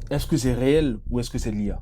Est-ce que c'est réel ou est-ce que c'est de l'IA?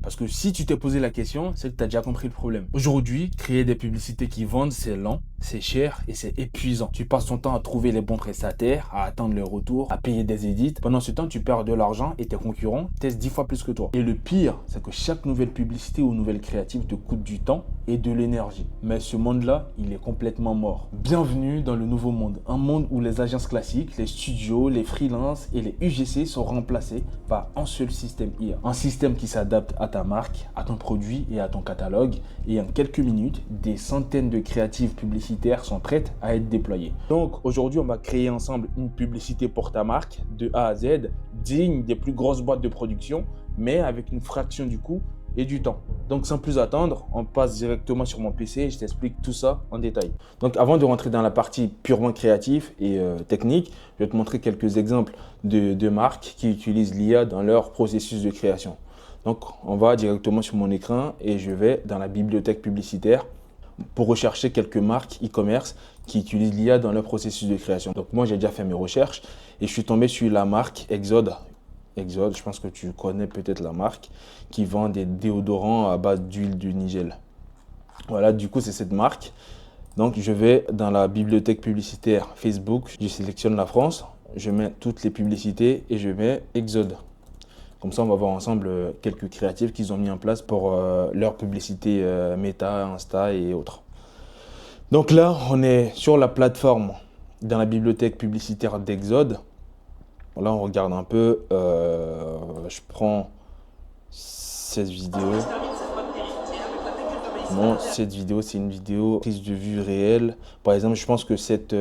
Parce que si tu t'es posé la question, c'est que tu as déjà compris le problème. Aujourd'hui, créer des publicités qui vendent, c'est lent, c'est cher et c'est épuisant. Tu passes ton temps à trouver les bons prestataires, à attendre le retour, à payer des édits. Pendant ce temps, tu perds de l'argent et tes concurrents testent 10 fois plus que toi. Et le pire, c'est que chaque nouvelle publicité ou nouvelle créative te coûte du temps et de l'énergie. Mais ce monde-là, il est complètement mort. Bienvenue dans le nouveau monde. Un monde où les agences classiques, les studios, les freelances et les UGC sont remplacés par un seul système IA. Un système qui s'adapte à ta marque, à ton produit et à ton catalogue. Et en quelques minutes, des centaines de créatives publicitaires sont prêtes à être déployées. Donc aujourd'hui, on va créer ensemble une publicité pour ta marque de A à Z, digne des plus grosses boîtes de production, mais avec une fraction du coût et du temps. Donc sans plus attendre, on passe directement sur mon PC et je t'explique tout ça en détail. Donc avant de rentrer dans la partie purement créative et technique, je vais te montrer quelques exemples de marques qui utilisent l'IA dans leur processus de création. Donc on va directement sur mon écran et je vais dans la bibliothèque publicitaire pour rechercher quelques marques e-commerce qui utilisent l'IA dans leur processus de création. Donc moi j'ai déjà fait mes recherches et je suis tombé sur la marque Exode. Exode, je pense que tu connais peut-être la marque, qui vend des déodorants à base d'huile de nigel. Voilà, du coup, c'est cette marque. Donc, je vais dans la bibliothèque publicitaire Facebook, je sélectionne la France, je mets toutes les publicités et je mets Exode. Comme ça, on va voir ensemble quelques créatifs qu'ils ont mis en place pour leur publicité Meta, Insta et autres. Donc là, on est sur la plateforme dans la bibliothèque publicitaire d'Exode. Là, on regarde un peu. Je prends cette vidéo. Bon, cette vidéo, c'est une vidéo prise de vue réelle. Par exemple, je pense que cette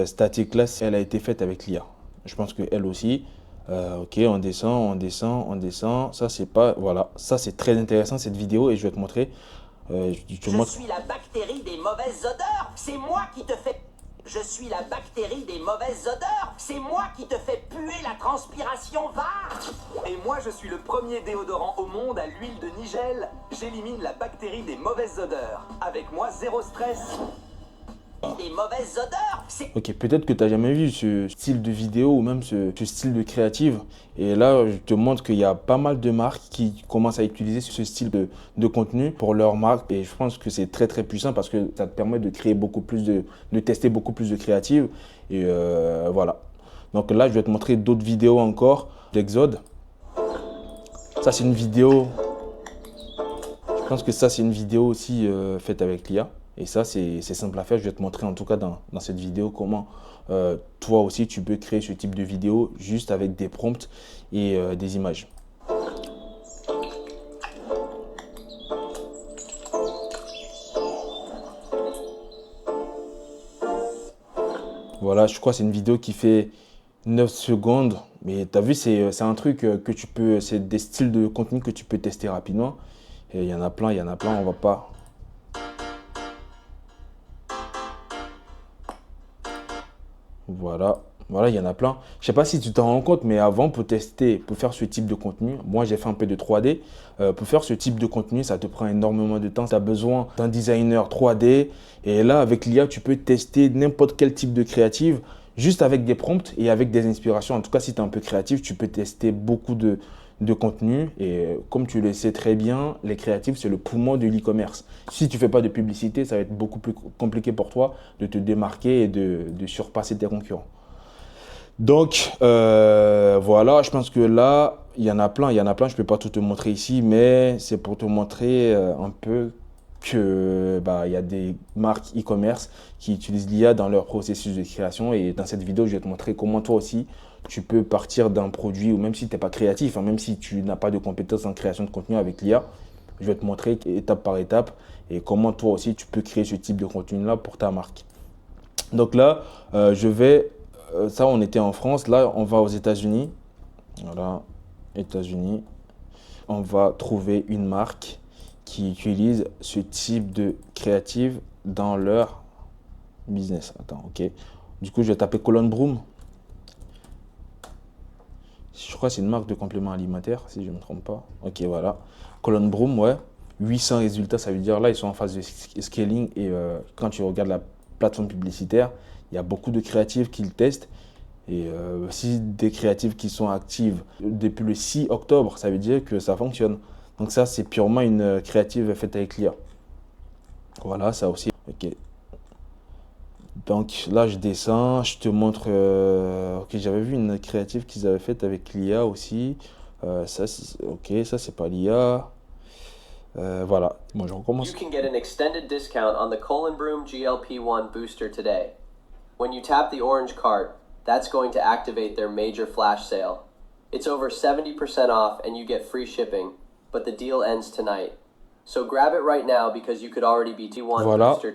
statique-là, elle a été faite avec l'IA. Je pense qu'elle aussi. Ok, on descend, on descend, on descend. Ça, c'est pas. Voilà. Ça, c'est très intéressant, cette vidéo. Et je vais te montrer. Je suis la bactérie des mauvaises odeurs. C'est moi qui te fais... Je suis la bactérie des mauvaises odeurs. C'est moi qui te fais puer la transpiration, va. Et moi, je suis le premier déodorant au monde à l'huile de nigel. J'élimine la bactérie des mauvaises odeurs. Avec moi, zéro stress. Des mauvaises odeurs. Ok, peut-être que tu n'as jamais vu ce style de vidéo ou même ce style de créative. Et là, je te montre qu'il y a pas mal de marques qui commencent à utiliser ce style de contenu pour leur marque. Et je pense que c'est très très puissant parce que ça te permet de créer beaucoup plus de tester beaucoup plus de créatives. Et voilà. Donc là, je vais te montrer d'autres vidéos encore d'Exode. Ça, c'est une vidéo. Je pense que ça, c'est une vidéo aussi faite avec l'IA. Et ça, c'est simple à faire. Je vais te montrer en tout cas dans cette vidéo comment toi aussi tu peux créer ce type de vidéo juste avec des prompts et des images. Voilà, je crois que c'est une vidéo qui fait 9 secondes. Mais tu as vu, c'est un truc que tu peux, c'est des styles de contenu que tu peux tester rapidement. Et il y en a plein, on va pas. Voilà, voilà, il y en a plein. Je sais pas si tu t'en rends compte, mais avant, pour tester, pour faire ce type de contenu, moi j'ai fait un peu de 3D. Pour faire ce type de contenu, ça te prend énormément de temps. Tu as besoin d'un designer 3D. Et là, avec l'IA, tu peux tester n'importe quel type de créative juste avec des prompts et avec des inspirations. En tout cas, si tu es un peu créatif, tu peux tester beaucoup de contenu. Et comme tu le sais très bien, les créatifs, c'est le poumon de l'e-commerce. Si tu ne fais pas de publicité, ça va être beaucoup plus compliqué pour toi de te démarquer et de surpasser tes concurrents. Donc, voilà, je pense que là, il y en a plein, je ne peux pas tout te montrer ici, mais c'est pour te montrer un peu que il y a des marques e-commerce qui utilisent l'IA dans leur processus de création. Et dans cette vidéo, je vais te montrer comment toi aussi, tu peux partir d'un produit, ou même si tu n'es pas créatif, même si tu n'as pas de compétences en création de contenu avec l'IA, je vais te montrer étape par étape et comment toi aussi, tu peux créer ce type de contenu-là pour ta marque. Donc là, ça, on était en France. Là, on va aux États-Unis. Voilà, États-Unis. On va trouver une marque qui utilise ce type de créative dans leur business. Attends, ok. Du coup, je vais taper Colon Broom. Je crois que c'est une marque de compléments alimentaires, si je ne me trompe pas. Ok, voilà. Colon Broom, ouais. 800 résultats, ça veut dire là, ils sont en phase de scaling. Et quand tu regardes la plateforme publicitaire, il y a beaucoup de créatives qu'ils testent. Et si des créatives qui sont actives depuis le 6 octobre, ça veut dire que ça fonctionne. Donc ça, c'est purement une créative faite avec l'IA. Voilà, ça aussi. Ok. Donc là, je descends, je te montre. Ok, j'avais vu une créative qu'ils avaient faite avec l'IA aussi. Ok, ça, c'est pas l'IA. Voilà. Moi, je recommence. You can get an extended discount on the Colin Broom GLP-1 booster today. When you tap the orange card, that's going to activate their major flash sale. It's over 70% off and you get free shipping, but the deal ends tonight. So grab it right now because you could already be T1 Voilà. booster.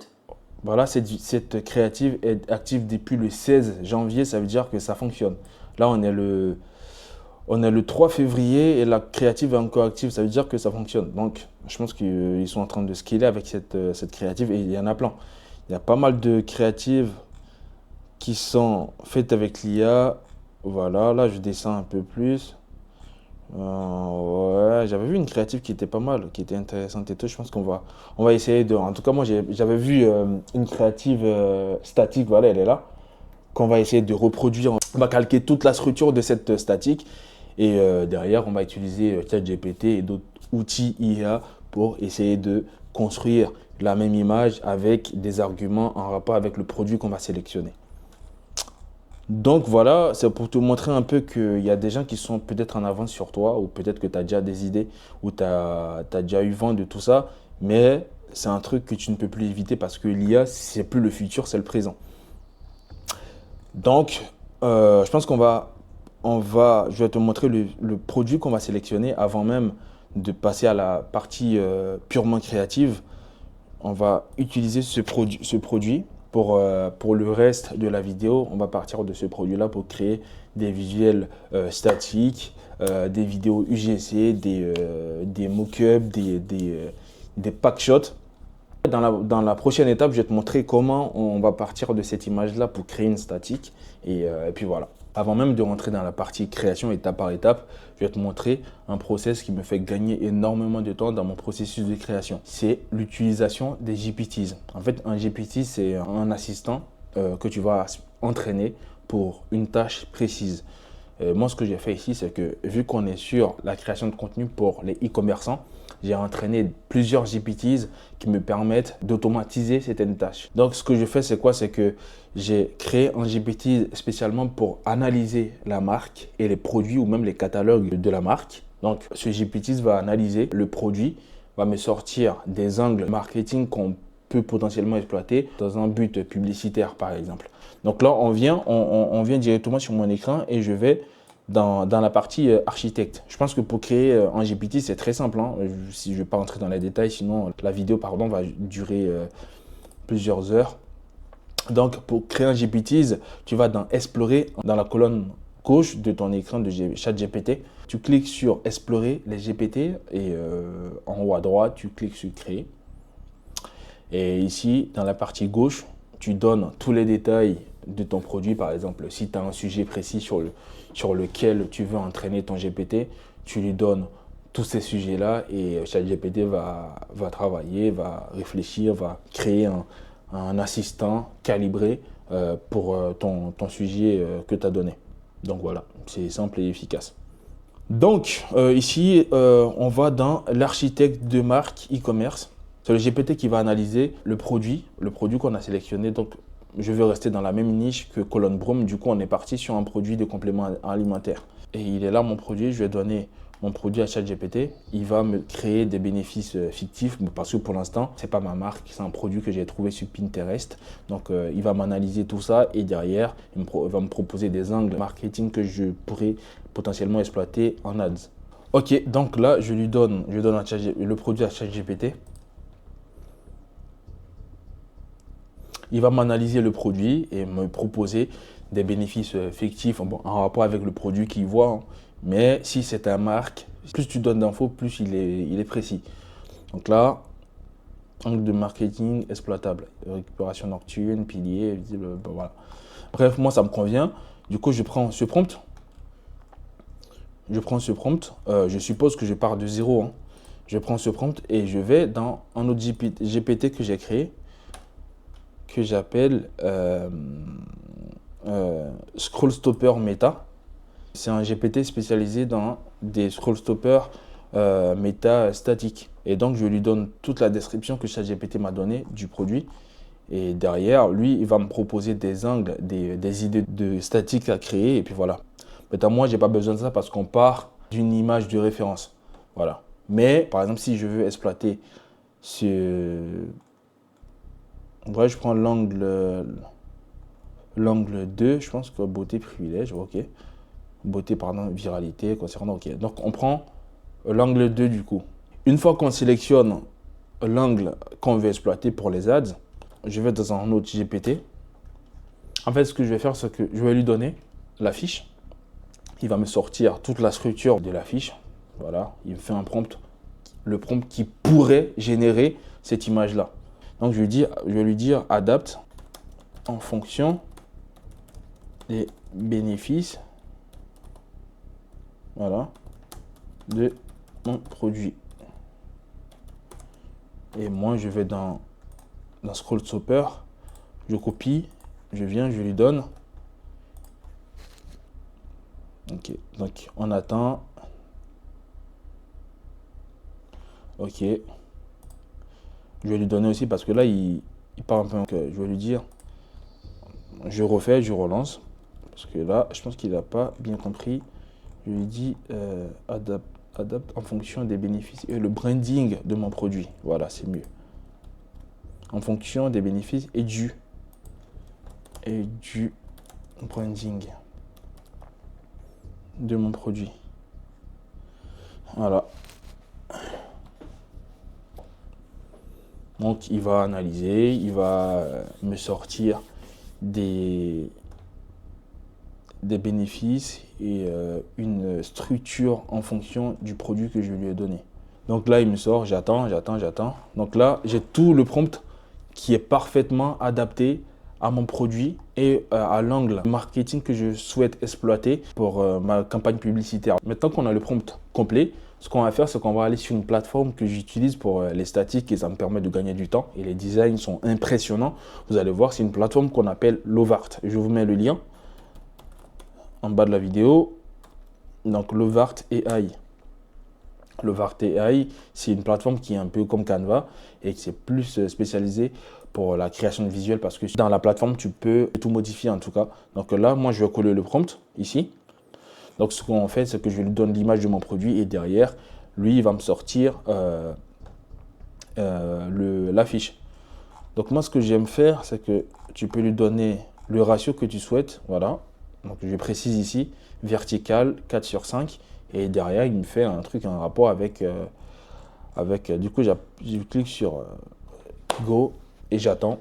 Voilà, cette créative est active depuis le 16 janvier, ça veut dire que ça fonctionne. Là, on est le 3 février et la créative est encore active, ça veut dire que ça fonctionne. Donc, je pense qu'ils sont en train de scaler avec cette créative et il y en a plein. Il y a pas mal de créatives qui sont faites avec l'IA. Voilà, là, je descends un peu plus. Ouais, j'avais vu une créative qui était pas mal, qui était intéressante et tout. Je pense qu'on va essayer de. En tout cas, moi, j'avais vu une créative statique, voilà, elle est là, qu'on va essayer de reproduire. On va calquer toute la structure de cette statique et derrière, on va utiliser ChatGPT et d'autres outils IA pour essayer de construire la même image avec des arguments en rapport avec le produit qu'on va sélectionner. Donc voilà, c'est pour te montrer un peu qu'il y a des gens qui sont peut-être en avance sur toi ou peut-être que tu as déjà des idées ou tu as déjà eu vent de tout ça, mais c'est un truc que tu ne peux plus éviter parce que l'IA, c'est plus le futur, c'est le présent. Donc, je pense je vais te montrer le produit qu'on va sélectionner avant même de passer à la partie purement créative. On va utiliser ce produit. Pour le reste de la vidéo, on va partir de ce produit-là pour créer des visuels statiques, des vidéos UGC, des mock-ups, des packshots. Dans la prochaine étape, je vais te montrer comment on va partir de cette image-là pour créer une statique. Et puis voilà. Avant même de rentrer dans la partie création étape par étape, je vais te montrer un process qui me fait gagner énormément de temps dans mon processus de création. C'est l'utilisation des GPTs. En fait, un GPT, c'est un assistant que tu vas entraîner pour une tâche précise. Moi, ce que j'ai fait ici, c'est que vu qu'on est sur la création de contenu pour les e-commerçants, j'ai entraîné plusieurs GPTs qui me permettent d'automatiser certaines tâches. Donc, ce que je fais, c'est quoi? C'est que j'ai créé un GPT spécialement pour analyser la marque et les produits ou même les catalogues de la marque. Donc, ce GPT va analyser le produit, va me sortir des angles marketing qu'on peut potentiellement exploiter dans un but publicitaire, par exemple. Donc là, on vient directement sur mon écran et je vais dans la partie architecte. Je pense que pour créer un GPT, c'est très simple. Hein. Si je ne vais pas rentrer dans les détails, sinon la vidéo va durer plusieurs heures. Donc, pour créer un GPT, tu vas dans Explorer, dans la colonne gauche de ton écran de ChatGPT. Tu cliques sur Explorer les GPT et en haut à droite, tu cliques sur Créer. Et ici, dans la partie gauche, tu donnes tous les détails de ton produit. Par exemple, si tu as un sujet précis sur lequel tu veux entraîner ton GPT, tu lui donnes tous ces sujets-là et ChatGPT va travailler, va réfléchir, va créer un assistant calibré pour ton sujet que tu as donné. Donc voilà, c'est simple et efficace. Donc ici, on va dans l'architecte de marque e-commerce. C'est le GPT qui va analyser le produit qu'on a sélectionné. Donc, je vais rester dans la même niche que Colin Broom. Du coup, on est parti sur un produit de complément alimentaire. Et il est là, mon produit. Je vais donner mon produit à ChatGPT. Il va me créer des bénéfices fictifs parce que pour l'instant, ce n'est pas ma marque. C'est un produit que j'ai trouvé sur Pinterest. Donc, il va m'analyser tout ça et derrière, il va me proposer des angles marketing que je pourrais potentiellement exploiter en ads. Ok, donc là, je donne le produit à ChatGPT. Il va m'analyser le produit et me proposer des bénéfices fictifs en rapport avec le produit qu'il voit. Hein. Mais si c'est ta marque, plus tu donnes d'infos, plus il est précis. Donc là, angle de marketing exploitable, récupération nocturne, pilier, visible, voilà. Bref, moi ça me convient. Du coup, je prends ce prompt. Je suppose que je pars de zéro. Hein. Je prends ce prompt et je vais dans un autre GPT que j'ai créé, que j'appelle Scroll Stopper Meta. C'est un GPT spécialisé dans des scroll stoppers méta statiques. Et donc, je lui donne toute la description que ChatGPT m'a donnée du produit. Et derrière, lui, il va me proposer des angles, des idées de statiques à créer. Et puis voilà. Maintenant, moi, je n'ai pas besoin de ça parce qu'on part d'une image de référence. Voilà. Mais, par exemple, si je veux exploiter ce... Ouais, je prends l'angle 2, je pense que beauté, privilège, ok. Beauté, pardon, viralité, concernant, ok. Donc, on prend l'angle 2 du coup. Une fois qu'on sélectionne l'angle qu'on veut exploiter pour les ads, je vais dans un autre GPT. En fait, ce que je vais faire, c'est que je vais lui donner la fiche. Il va me sortir toute la structure de la fiche. Voilà, il me fait un prompt. Le prompt qui pourrait générer cette image-là. Donc, je vais lui dire adapte en fonction des bénéfices, voilà, de mon produit. Et moi, je vais dans Scroll Stopper, je copie, je viens, je lui donne. Ok, donc on attend. Ok. Je vais lui donner aussi parce que là, il part un peu. Donc, je vais lui dire, je refais, je relance. Parce que là, je pense qu'il n'a pas bien compris. Je lui dis, adapte en fonction des bénéfices et le branding de mon produit. Voilà, c'est mieux. En fonction des bénéfices et du branding de mon produit. Voilà. Donc, il va analyser, il va me sortir des bénéfices et une structure en fonction du produit que je lui ai donné. Donc là, il me sort, j'attends. Donc là, j'ai tout le prompt qui est parfaitement adapté à mon produit et à l'angle marketing que je souhaite exploiter pour ma campagne publicitaire. Maintenant qu'on a le prompt complet, ce qu'on va faire, c'est qu'on va aller sur une plateforme que j'utilise pour les statiques et ça me permet de gagner du temps. Et les designs sont impressionnants. Vous allez voir, c'est une plateforme qu'on appelle Lovart. Je vous mets le lien en bas de la vidéo. Donc Lovart AI. Lovart AI, c'est une plateforme qui est un peu comme Canva et qui est plus spécialisée pour la création de visuels parce que dans la plateforme, tu peux tout modifier en tout cas. Donc là, moi, je vais coller le prompt ici. Donc, ce qu'on fait, c'est que je lui donne l'image de mon produit et derrière, lui, il va me sortir la fiche. Donc, moi, ce que j'aime faire, c'est que tu peux lui donner le ratio que tu souhaites. Voilà. Donc, je précise ici, vertical, 4/5. Et derrière, il me fait un truc, un rapport avec du coup, je clique sur Go et j'attends.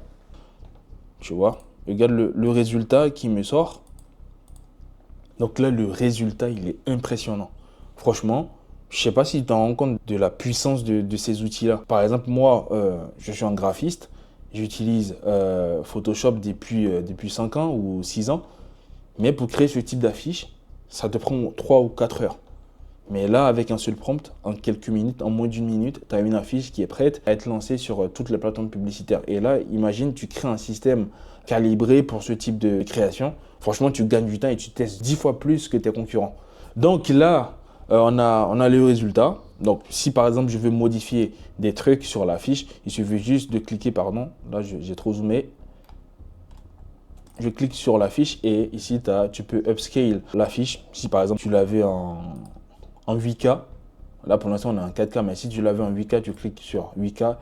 Tu vois, regarde le résultat qui me sort. Donc là, le résultat, il est impressionnant. Franchement, je ne sais pas si tu te rends compte de la puissance de ces outils-là. Par exemple, moi, je suis un graphiste. J'utilise Photoshop depuis 5 ans ou 6 ans. Mais pour créer ce type d'affiche, ça te prend 3 ou 4 heures. Mais là, avec un seul prompt, en quelques minutes, en moins d'une minute, tu as une affiche qui est prête à être lancée sur toutes les plateformes publicitaires. Et là, imagine, tu crées un système calibré pour ce type de création. Franchement, tu gagnes du temps et tu testes 10 fois plus que tes concurrents. Donc là, on a le résultat. Donc, si par exemple, je veux modifier des trucs sur l'affiche, il suffit juste de cliquer, pardon, là, j'ai trop zoomé. Je clique sur l'affiche et ici, tu peux upscale l'affiche. Si par exemple, tu l'avais en 8K, là pour l'instant on est en 4K, mais si tu l'avais en 8K, tu cliques sur 8K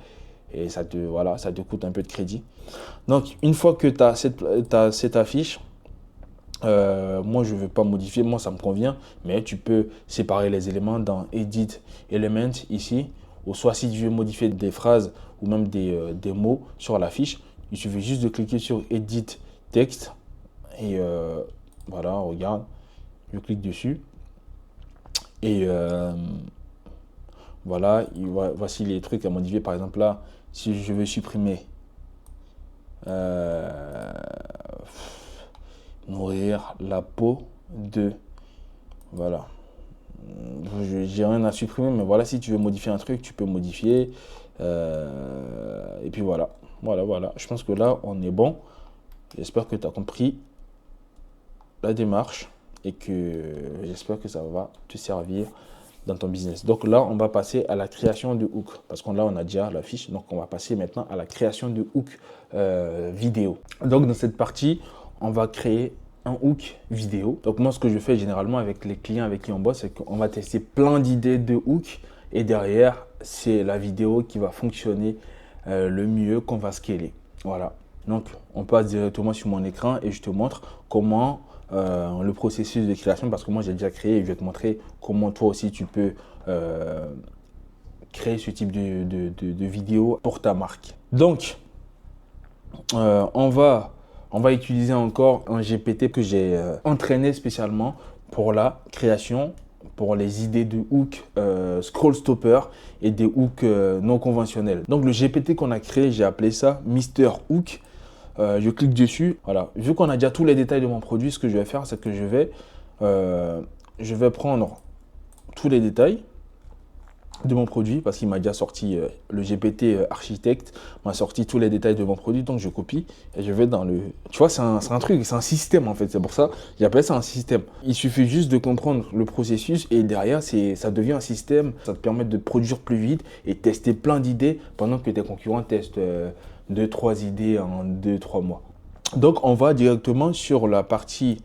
et ça te coûte un peu de crédit. Donc une fois que tu as cette affiche, moi je ne vais pas modifier, moi ça me convient, mais tu peux séparer les éléments dans Edit Element ici, ou soit si tu veux modifier des phrases ou même des mots sur l'affiche, il suffit juste de cliquer sur Edit Text et voilà, regarde, je clique dessus. Et voilà, voici les trucs à modifier. Par exemple, là, si je veux supprimer nourrir la peau de... Voilà. J'ai rien à supprimer, mais voilà, si tu veux modifier un truc, tu peux modifier. Et puis voilà. Voilà. Je pense que là, on est bon. J'espère que tu as compris la démarche et que j'espère que ça va te servir dans ton business. Donc là, on va passer à la création de hook parce qu'on là, on a déjà la fiche. Donc, on va passer maintenant à la création de hook vidéo. Donc, dans cette partie, on va créer un hook vidéo. Donc, moi, ce que je fais généralement avec les clients avec qui on bosse, c'est qu'on va tester plein d'idées de hook et derrière, c'est la vidéo qui va fonctionner le mieux, qu'on va scaler. Voilà. Donc, on passe directement sur mon écran et je te montre comment le processus de création, parce que moi j'ai déjà créé et je vais te montrer comment toi aussi tu peux créer ce type de vidéo pour ta marque. Donc, on va utiliser encore un GPT que j'ai entraîné spécialement pour la création, pour les idées de hook scroll stopper et des hooks non conventionnels. Donc le GPT qu'on a créé, j'ai appelé ça Mister Hook. Je clique dessus. Voilà. Vu qu'on a déjà tous les détails de mon produit, ce que je vais faire, c'est que je vais prendre tous les détails de mon produit parce qu'il m'a déjà sorti le GPT architecte m'a sorti tous les détails de mon produit. Donc je copie et je vais dans le. Tu vois, c'est un truc, c'est un système en fait. C'est pour ça j'appelle ça un système. Il suffit juste de comprendre le processus et derrière ça devient un système. Ça te permet de produire plus vite et tester plein d'idées pendant que tes concurrents testent 2-3 idées en 2-3 mois. Donc on va directement sur la partie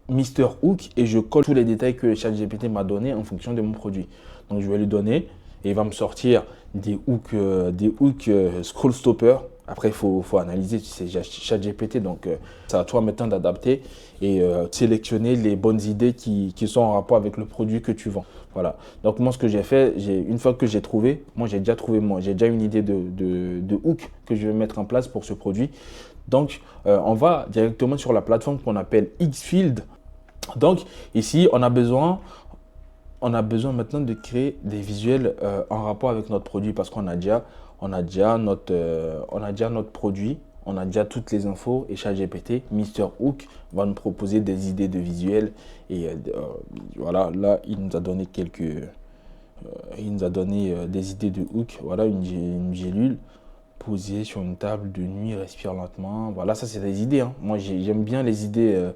Mister Hook et je colle tous les détails que ChatGPT m'a donné en fonction de mon produit. Donc je vais lui donner et il va me sortir des hooks scroll stopper. Après il faut analyser, c'est ChatGPT, donc c'est à toi maintenant d'adapter et sélectionner les bonnes idées qui sont en rapport avec le produit que tu vends. Voilà. Donc moi ce que j'ai fait, une fois que j'ai trouvé, j'ai déjà une idée de hook que je vais mettre en place pour ce produit. Donc on va directement sur la plateforme qu'on appelle Xfield. Donc ici on a besoin maintenant de créer des visuels en rapport avec notre produit parce qu'on a déjà notre produit, on a déjà toutes les infos et ChatGPT, Mister Hook va nous proposer des idées de visuels et voilà, là il nous a donné des idées de hook. Voilà une gélule posée sur une table de nuit, respire lentement. Voilà, ça c'est des idées, hein. Moi j'aime bien les idées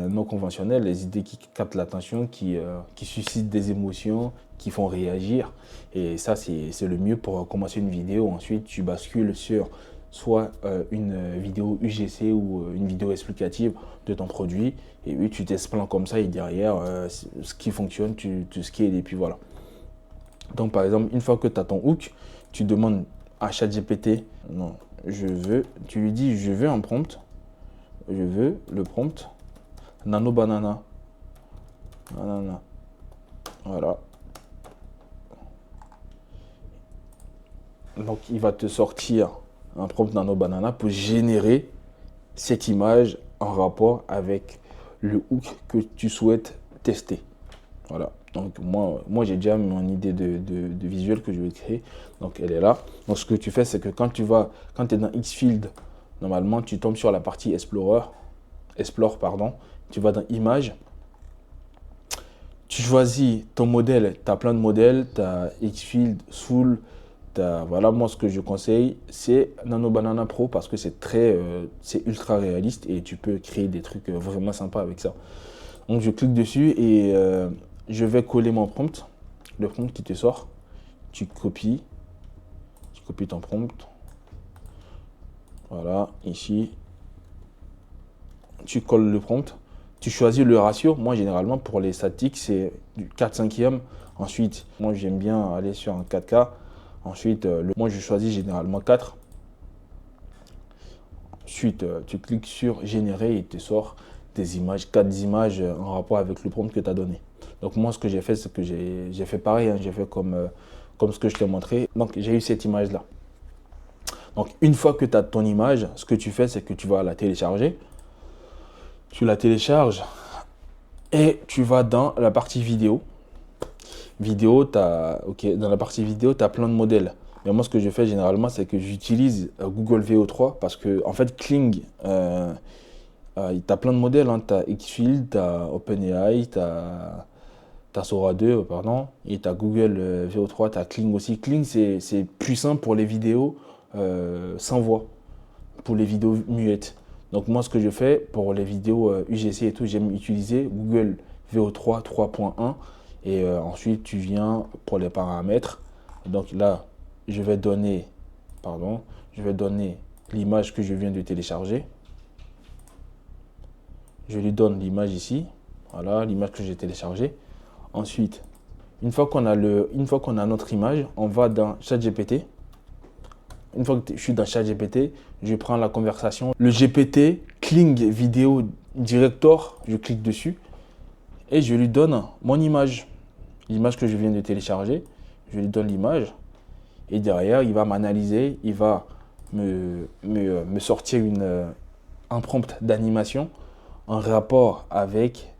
non conventionnelles, les idées qui captent l'attention, qui suscitent des émotions, qui font réagir. Et ça, c'est le mieux pour commencer une vidéo. Ensuite, tu bascules sur soit une vidéo UGC ou une vidéo explicative de ton produit. Et puis, tu t'expliques comme ça et derrière, ce qui fonctionne, tu scales et puis voilà. Donc, par exemple, une fois que tu as ton hook, tu demandes à ChatGPT, non, tu lui dis, je veux un prompt. Je veux le prompt nano banana. Voilà. Donc il va te sortir un prompt nano banana pour générer cette image en rapport avec le hook que tu souhaites tester. Voilà. Donc moi j'ai déjà mon idée de visuel que je vais créer. Donc elle est là. Donc ce que tu fais, c'est que quand tu es dans Xfield, normalement, tu tombes sur la partie Explore, tu vas dans Images, tu choisis ton modèle, tu as plein de modèles, tu as Xfield, Soul, voilà, moi ce que je conseille, c'est Nano Banana Pro parce que c'est ultra réaliste et tu peux créer des trucs vraiment sympas avec ça. Donc je clique dessus et je vais coller mon prompt, le prompt qui te sort, tu copies ton prompt. Voilà, ici, tu colles le prompt, tu choisis le ratio. Moi, généralement, pour les statiques, c'est du 4/5. Ensuite, moi, j'aime bien aller sur un 4K. Ensuite, moi, je choisis généralement 4. Ensuite, tu cliques sur générer et il te sort des images, 4 images en rapport avec le prompt que tu as donné. Donc, moi, ce que j'ai fait, c'est que j'ai fait pareil. J'ai fait comme ce que je t'ai montré. Donc, j'ai eu cette image-là. Donc, une fois que tu as ton image, ce que tu fais, c'est que tu vas la télécharger. Tu la télécharges et tu vas dans la partie vidéo. Dans la partie vidéo, tu as plein de modèles. Mais moi, ce que je fais généralement, c'est que j'utilise Google VO3 parce que, en fait, Kling, tu as plein de modèles. Hein. Tu as Xfield, tu as OpenAI, tu as Sora 2, pardon, et tu as Google VO3, tu as Kling aussi. Kling, c'est puissant pour les vidéos sans voix, pour les vidéos muettes. Donc moi, ce que je fais pour les vidéos UGC et tout, j'aime utiliser Google VO3 3.1. Et ensuite, tu viens pour les paramètres. Donc là, je vais donner l'image que je viens de télécharger. Je lui donne l'image ici. Voilà, l'image que j'ai téléchargée. Ensuite, une fois qu'on a notre image, on va dans ChatGPT. Une fois que je suis dans ChatGPT, je prends la conversation. Le GPT Kling Video Director, je clique dessus et je lui donne mon image. L'image que je viens de télécharger, je lui donne l'image. Et derrière, il va m'analyser, il va me sortir un prompt d'animation en rapport avec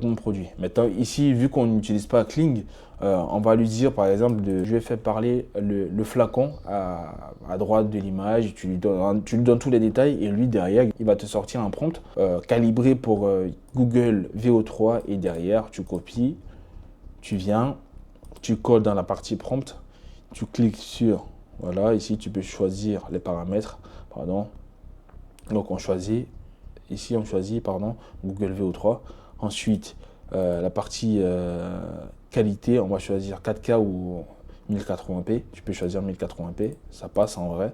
mon produit. Maintenant, ici, vu qu'on n'utilise pas Kling, on va lui dire, par exemple, je vais faire parler le flacon à droite de l'image. Tu lui donnes tous les détails et lui, derrière, il va te sortir un prompt calibré pour Google VO3 et derrière, tu copies, tu viens, tu colles dans la partie prompt, tu cliques sur, voilà, ici, tu peux choisir les paramètres, pardon. Donc, on choisit Google VO3. Ensuite, la partie qualité, on va choisir 4K ou 1080p. Tu peux choisir 1080p, ça passe en vrai.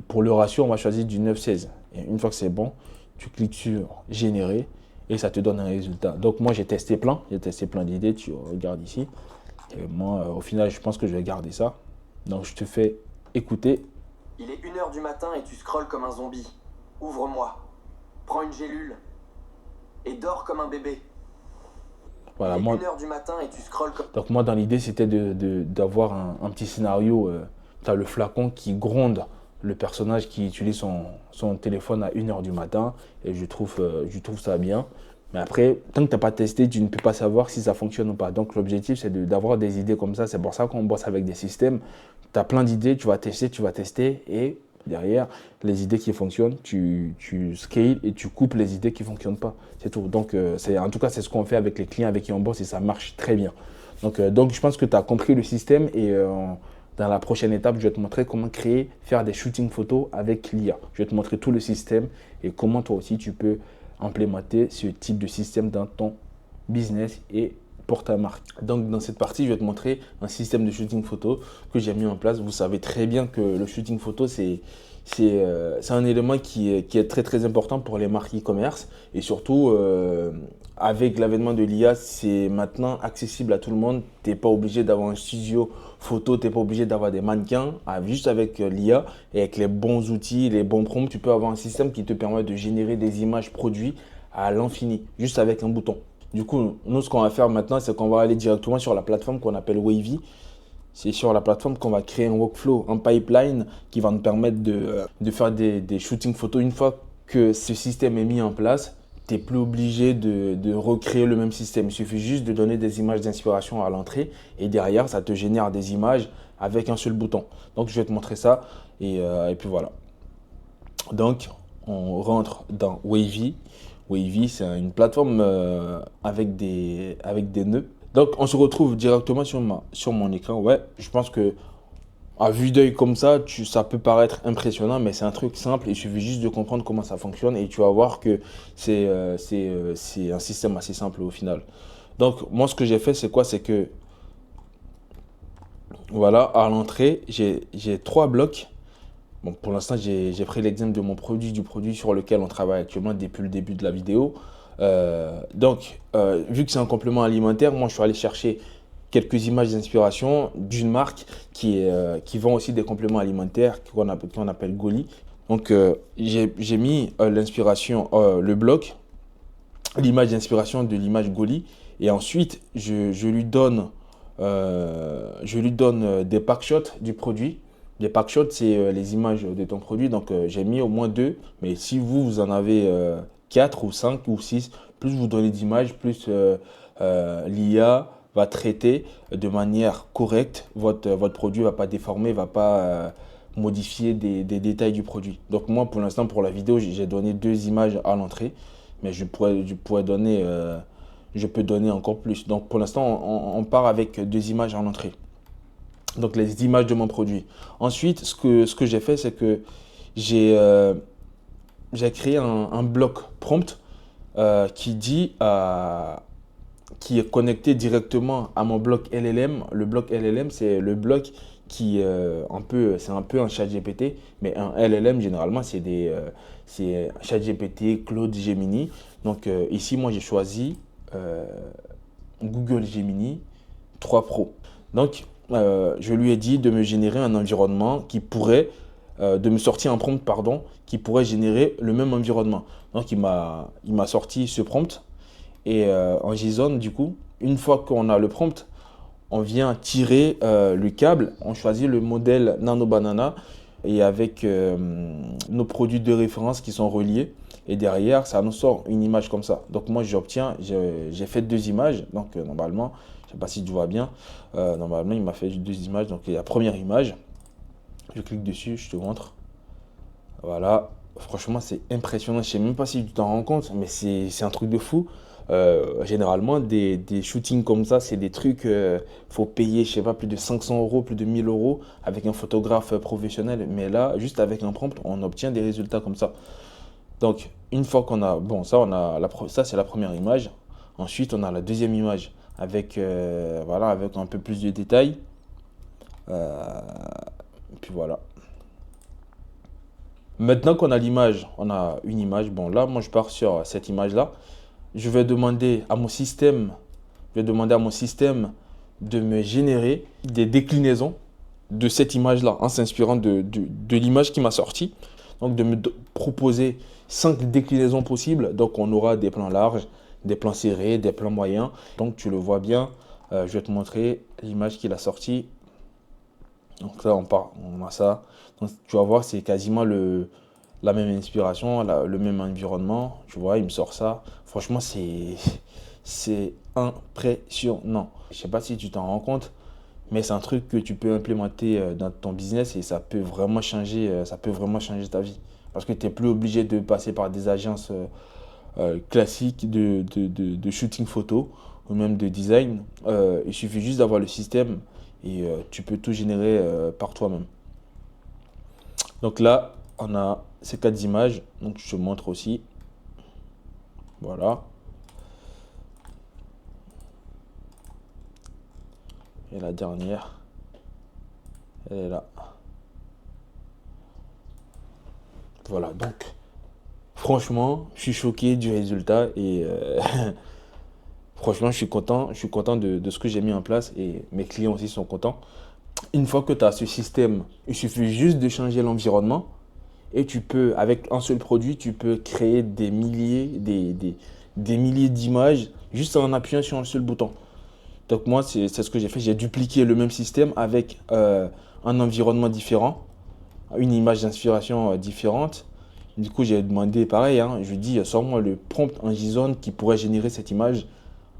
Pour le ratio, on va choisir du 9:16. Et une fois que c'est bon, tu cliques sur générer et ça te donne un résultat. Donc moi, j'ai testé plein d'idées. Tu regardes ici. Et moi, au final, je pense que je vais garder ça. Donc je te fais écouter. Il est 1h du matin et tu scrolles comme un zombie. Ouvre-moi. Prends une gélule. Et dors comme un bébé. Voilà, Il est moi, 1h du matin et tu scrolles comme... donc moi, dans l'idée, c'était d'avoir un petit scénario. Tu as le flacon qui gronde le personnage qui utilise son téléphone à 1h du matin. Et je trouve ça bien. Mais après, tant que tu n'as pas testé, tu ne peux pas savoir si ça fonctionne ou pas. Donc l'objectif, c'est d'avoir des idées comme ça. C'est pour ça qu'on bosse avec des systèmes. Tu as plein d'idées, tu vas tester. Et derrière, les idées qui fonctionnent, tu scales et tu coupes les idées qui ne fonctionnent pas. C'est tout. Donc, en tout cas, c'est ce qu'on fait avec les clients avec qui on bosse et ça marche très bien. Donc je pense que tu as compris le système et dans la prochaine étape, je vais te montrer comment faire des shootings photos avec l'IA. Je vais te montrer tout le système et comment toi aussi tu peux implémenter ce type de système dans ton business et pour ta marque. Donc dans cette partie, je vais te montrer un système de shooting photo que j'ai mis en place. Vous savez très bien que le shooting photo, c'est un élément qui est très très important pour les marques e-commerce et surtout avec l'avènement de l'IA, c'est maintenant accessible à tout le monde. Tu n'es pas obligé d'avoir un studio photo, tu n'es pas obligé d'avoir des mannequins. Juste avec l'IA et avec les bons outils, les bons prompts, tu peux avoir un système qui te permet de générer des images produits à l'infini, juste avec un bouton. Du coup, nous, ce qu'on va faire maintenant, c'est qu'on va aller directement sur la plateforme qu'on appelle Wavy. C'est sur la plateforme qu'on va créer un workflow, un pipeline qui va nous permettre de faire des shootings photos. Une fois que ce système est mis en place, tu n'es plus obligé de recréer le même système. Il suffit juste de donner des images d'inspiration à l'entrée et derrière, ça te génère des images avec un seul bouton. Donc, je vais te montrer ça et puis voilà. Donc, on rentre dans Wavy. Wavy, c'est une plateforme avec des nœuds. Donc, on se retrouve directement sur mon écran. Ouais, je pense que à vue d'œil comme ça, ça peut paraître impressionnant, mais c'est un truc simple. Il suffit juste de comprendre comment ça fonctionne et tu vas voir que c'est un système assez simple au final. Donc, moi, ce que j'ai fait, c'est quoi? C'est que, voilà, à l'entrée, j'ai 3 blocs. Bon, pour l'instant, j'ai pris l'exemple de du produit sur lequel on travaille actuellement depuis le début de la vidéo. Vu que c'est un complément alimentaire, moi, je suis allé chercher quelques images d'inspiration d'une marque qui vend aussi des compléments alimentaires qu'on appelle Goli. Donc, j'ai mis l'inspiration, le bloc, l'image d'inspiration de l'image Goli. Et ensuite, je lui donne des packshots du produit. Les packshots, c'est les images de ton produit. Donc, j'ai mis au moins 2. Mais si vous en avez 4 ou 5 ou 6, plus vous donnez d'images, plus l'IA va traiter de manière correcte votre produit, ne va pas déformer, ne va pas modifier des détails du produit. Donc, moi, pour l'instant, pour la vidéo, j'ai donné 2 images à l'entrée. Mais je peux donner encore plus. Donc, pour l'instant, on part avec 2 images à l'entrée. Donc les images de mon produit. Ensuite, ce que j'ai fait, c'est que j'ai créé un bloc prompt qui est connecté directement à mon bloc LLM. Le bloc LLM, c'est le bloc c'est un peu un ChatGPT, mais un LLM, généralement, c'est ChatGPT, Claude, Gemini. Donc ici, moi, j'ai choisi Google Gemini 3 Pro. Donc, je lui ai dit de me générer un environnement de me sortir un prompt, pardon, qui pourrait générer le même environnement. Donc, il m'a sorti ce prompt. Et en JSON, du coup, une fois qu'on a le prompt, on vient tirer le câble, on choisit le modèle Nano Banana et avec nos produits de référence qui sont reliés. Et derrière, ça nous sort une image comme ça. Donc moi, j'ai fait 2 images. Donc normalement, je ne sais pas si tu vois bien, normalement, il m'a fait 2 images. Donc la première image, je clique dessus, je te montre. Voilà, franchement, c'est impressionnant. Je ne sais même pas si tu t'en rends compte, mais c'est un truc de fou. Généralement, des shootings comme ça, c'est des trucs, faut payer, je sais pas, plus de 500 euros, plus de 1000 euros avec un photographe professionnel. Mais là, juste avec un prompt, on obtient des résultats comme ça. Donc, une fois qu'on a, bon, ça c'est la première image. Ensuite, on a la deuxième image voilà, avec un peu plus de détails. Puis voilà. Maintenant qu'on a l'image, on a une image. Bon, là, moi, je pars sur cette image-là. Je vais demander à mon système de me générer des déclinaisons de cette image-là en s'inspirant de l'image qui m'a sorti. Donc, de me proposer 5 déclinaisons possibles. Donc, on aura des plans larges, des plans serrés, des plans moyens. Donc, tu le vois bien. Je vais te montrer l'image qu'il a sortie. Donc là, on a ça. Donc, tu vas voir, c'est quasiment la même inspiration, le même environnement. Tu vois, il me sort ça. Franchement, c'est impressionnant. Je ne sais pas si tu t'en rends compte, mais c'est un truc que tu peux implémenter dans ton business et ça peut vraiment changer ta vie. Parce que tu n'es plus obligé de passer par des agences classiques de shooting photo ou même de design. Il suffit juste d'avoir le système et tu peux tout générer par toi-même. Donc là, on a ces 4 images. Donc je te montre aussi. Voilà. Et la dernière, elle est là. Voilà, donc franchement, je suis choqué du résultat et franchement, je suis content de ce que j'ai mis en place et mes clients aussi sont contents. Une fois que tu as ce système, il suffit juste de changer l'environnement et tu peux, avec un seul produit, tu peux créer des milliers d'images juste en appuyant sur un seul bouton. Donc moi, c'est ce que j'ai fait. J'ai dupliqué le même système avec un environnement différent, une image d'inspiration différente. Du coup, j'ai demandé pareil, hein, je lui dis, sors-moi le prompt en JSON qui pourrait générer cette image.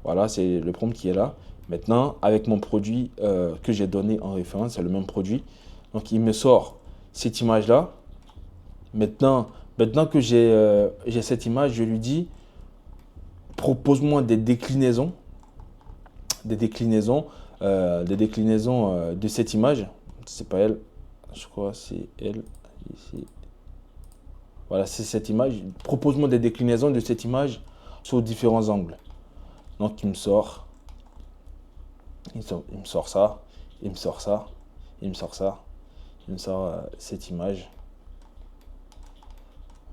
Voilà, c'est le prompt qui est là. Maintenant, avec mon produit que j'ai donné en référence, c'est le même produit. Donc, il me sort cette image-là. Maintenant que j'ai cette image, je lui dis, propose-moi des déclinaisons de cette image. C'est pas elle, je crois, c'est elle ici. Voilà, c'est cette image. Propose-moi des déclinaisons de cette image sous différents angles. Donc, il me sort ça, il me sort ça, il me sort ça, il me sort cette image.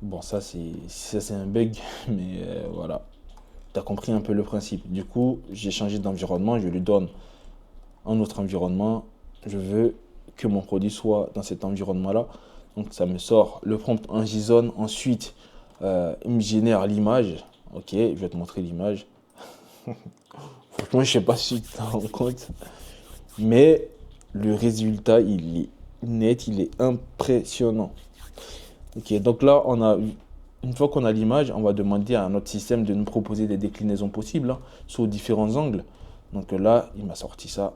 Bon, ça c'est un bug, mais voilà. Tu as compris un peu le principe. Du coup, j'ai changé d'environnement, je lui donne un autre environnement. Je veux que mon produit soit dans cet environnement-là. Donc, ça me sort le prompt en JSON. Ensuite, il me génère l'image. Ok, je vais te montrer l'image. Franchement, je sais pas si tu t'en rends compte. Mais le résultat, il est net, il est impressionnant. Ok, donc là, une fois qu'on a l'image, on va demander à notre système de nous proposer des déclinaisons possibles sous différents angles. Donc là, il m'a sorti ça.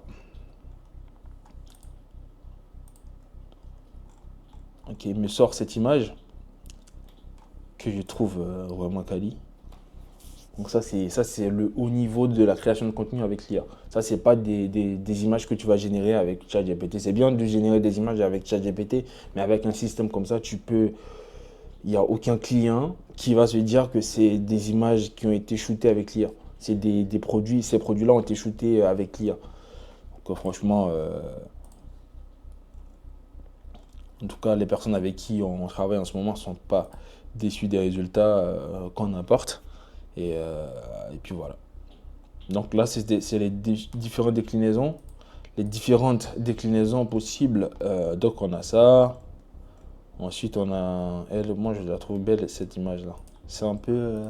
Ok, il me sort cette image que je trouve vraiment quali. Donc ça, c'est le haut niveau de la création de contenu avec l'IA. Ça, c'est pas des images que tu vas générer avec ChatGPT. C'est bien de générer des images avec ChatGPT, mais avec un système comme ça, il n'y a aucun client qui va se dire que c'est des images qui ont été shootées avec l'IA. C'est des produits, ces produits-là ont été shootés avec l'IA. Donc franchement, en tout cas, les personnes avec qui on travaille en ce moment ne sont pas déçues des résultats qu'on apporte. Et puis voilà. Donc là, c'est les différentes déclinaisons. Les différentes déclinaisons possibles. Donc on a ça. Ensuite, on a elle. Moi, je la trouve belle, cette image-là. C'est un peu.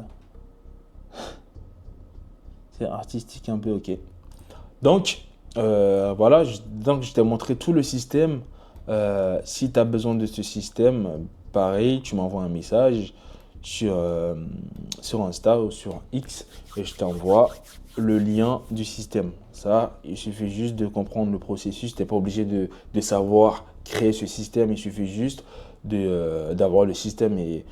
C'est artistique, un peu, ok. Donc, voilà. Donc, je t'ai montré tout le système. Si tu as besoin de ce système, pareil, tu m'envoies un message sur Insta ou sur X et je t'envoie le lien du système. Ça, il suffit juste de comprendre le processus. Tu n'es pas obligé de savoir créer ce système. Il suffit juste d'avoir le système et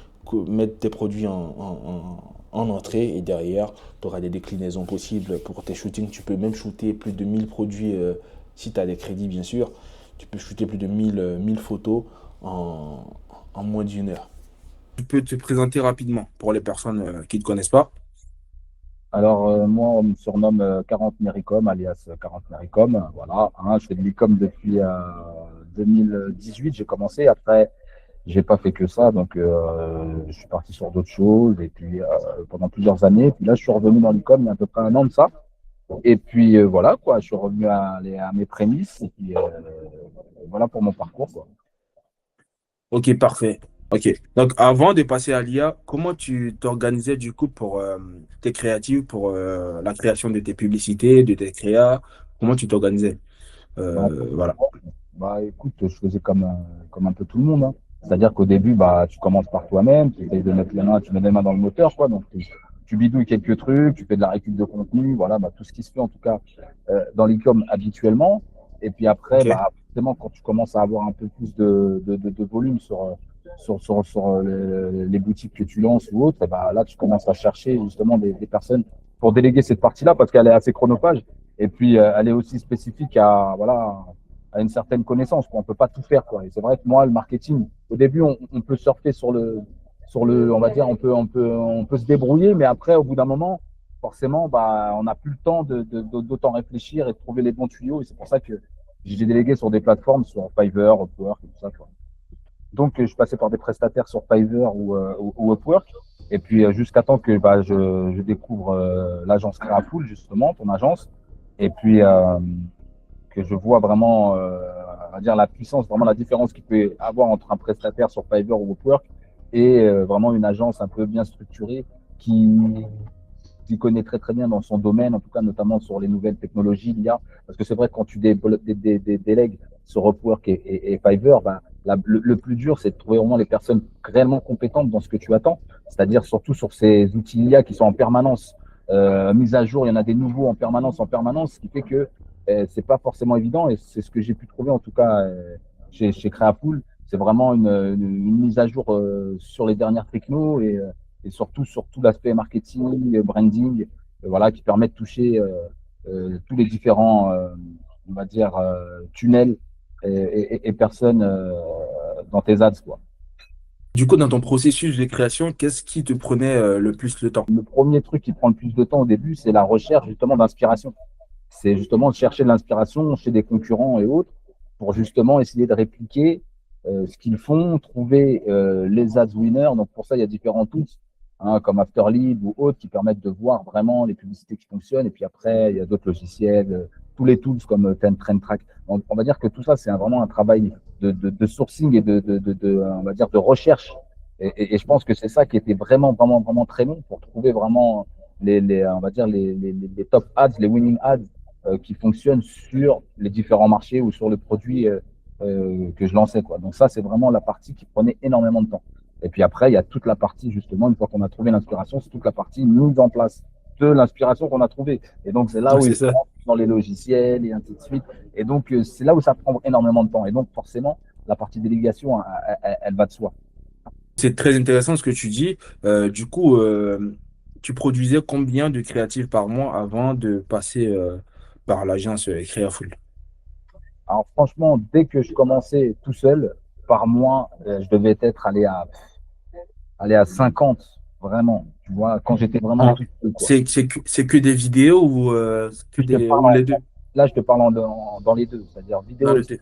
mettre tes produits en entrée. Et derrière, tu auras des déclinaisons possibles pour tes shootings. Tu peux même shooter plus de 1000 produits si tu as des crédits, bien sûr. Tu peux shooter plus de 1000 photos en moins d'une heure. Tu peux te présenter rapidement pour les personnes qui ne te connaissent pas. Alors, moi, on me surnomme 40 Mericom, alias 40 Mericom. Voilà, hein, je fais de l'e-com depuis 2018, j'ai commencé. Après, j'ai pas fait que ça, donc je suis parti sur d'autres choses. Et puis, pendant plusieurs années. Puis là, je suis revenu dans l'e-com il y a à peu près un an de ça. Et puis, voilà, quoi, je suis revenu à mes prémices. Et puis, voilà pour mon parcours, quoi. Ok, parfait. Ok. Donc, avant de passer à l'IA, comment tu t'organisais du coup pour tes créatives, pour la création de tes publicités, de tes créas? Comment tu t'organisais? Bah, Voilà. Bah, écoute, je faisais comme un peu tout le monde, hein. C'est-à-dire qu'au début, bah, tu commences par toi-même, tu essayes de mettre les mains, tu mets les mains dans le moteur, quoi. Donc, tu bidouilles quelques trucs, tu fais de la récup de contenu, voilà, bah, tout ce qui se fait, en tout cas, dans l'e-com habituellement. Et puis après, Ok. bah, forcément, quand tu commences à avoir un peu plus de volume sur les boutiques que tu lances ou autres, et bah, là, tu commences à chercher justement des personnes pour déléguer cette partie-là parce qu'elle est assez chronophage. Et puis, elle est aussi spécifique à une certaine connaissance, quoi. On peut pas tout faire, quoi. Et c'est vrai que moi, le marketing, au début, on peut surfer on va dire, on peut se débrouiller, mais après, au bout d'un moment, forcément, bah, on n'a plus le temps d'autant réfléchir et de trouver les bons tuyaux. Et c'est pour ça que j'ai délégué sur des plateformes, sur Fiverr, Upwork et tout ça, quoi. Donc, je passais par des prestataires sur Fiverr ou Upwork. Et puis, jusqu'à temps que bah, je découvre l'agence Créapool, justement, ton agence. Et puis, que je vois vraiment, on va dire, la puissance, vraiment la différence qu'il peut y avoir entre un prestataire sur Fiverr ou Upwork et vraiment une agence un peu bien structurée qui connaît très très bien dans son domaine, en tout cas notamment sur les nouvelles technologies, l'IA. Parce que c'est vrai que quand tu délègues sur Upwork et Fiverr, ben, le plus dur, c'est de trouver vraiment les personnes réellement compétentes dans ce que tu attends, c'est-à-dire surtout sur ces outils IA qui sont en permanence mis à jour. Il y en a des nouveaux en permanence, ce qui fait que c'est pas forcément évident. Et c'est ce que j'ai pu trouver en tout cas chez Créapool. C'est vraiment une mise à jour sur les dernières technos et surtout sur tout l'aspect marketing, branding, voilà, qui permet de toucher tous les différents, on va dire, tunnels et personnes dans tes ads, quoi. Du coup, dans ton processus de création, qu'est-ce qui te prenait le plus de temps? Le premier truc qui prend le plus de temps au début, c'est la recherche justement d'inspiration. C'est justement de chercher de l'inspiration chez des concurrents et autres pour justement essayer de répliquer ce qu'ils font, trouver les ads winners. Donc pour ça, il y a différents tools, hein, comme Afterlead ou autres qui permettent de voir vraiment les publicités qui fonctionnent. Et puis après, il y a d'autres logiciels, tous les tools comme Trend Track. On va dire que tout ça, c'est vraiment un travail de sourcing et on va dire, de recherche. Et je pense que c'est ça qui était vraiment, vraiment, vraiment très long pour trouver vraiment on va dire les top ads, les winning ads qui fonctionnent sur les différents marchés ou sur le produit que je lançais, quoi. Donc ça, c'est vraiment la partie qui prenait énormément de temps. Et puis après, il y a toute la partie, justement, une fois qu'on a trouvé l'inspiration, c'est toute la partie mise en place de l'inspiration qu'on a trouvée. Et donc, c'est là Donc, où c'est il faut ça. rentrer dans les logiciels et ainsi de suite. Et donc, c'est là où ça prend énormément de temps. Et donc, forcément, la partie délégation, elle va de soi. C'est très intéressant ce que tu dis. Du coup, tu produisais combien de créatifs par mois avant de passer par l'agence Creaful? Alors franchement, dès que je commençais tout seul, par mois, je devais être aller à 50, vraiment. Tu vois, quand j'étais vraiment En- tout seul, quoi. c'est que des vidéos ou, Je te parle ou les deux? là, je te parle dans les deux, c'est-à-dire Dans vidéo les et deux.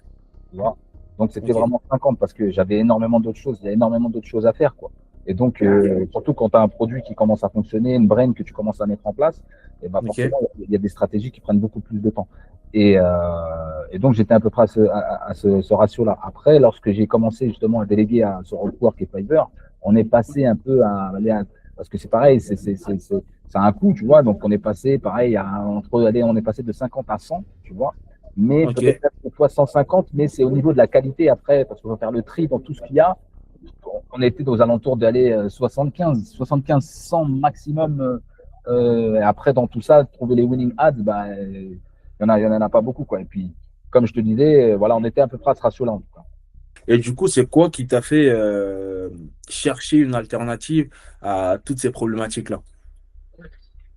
tu vois. Donc, c'était Ok. vraiment 50 parce que j'avais énormément d'autres choses. Il y a énormément d'autres choses à faire, quoi. Et donc, surtout quand tu as un produit qui commence à fonctionner, une brain que tu commences à mettre en place, et ben Ok. forcément, il y a des stratégies qui prennent beaucoup plus de temps. Et donc, j'étais à peu près à ce ratio-là. Après, lorsque j'ai commencé justement à déléguer sur Upwork et Fiverr, on est passé un peu parce que c'est pareil, c'est un coût, tu vois. Donc, on est passé, pareil, allez, on est passé de 50 à 100, tu vois, mais Ok. peut-être cette fois 150, mais c'est au niveau de la qualité après, parce qu'on va faire le tri dans tout ce qu'il y a. On était aux alentours d'aller 75, 100 maximum. Et après, dans tout ça, trouver les winning ads, bah, il y en a pas beaucoup, quoi. Et puis, comme je te disais, voilà, on était à peu près à ce ratio-là, en tout cas. Et du coup, c'est quoi qui t'a fait chercher une alternative à toutes ces problématiques-là?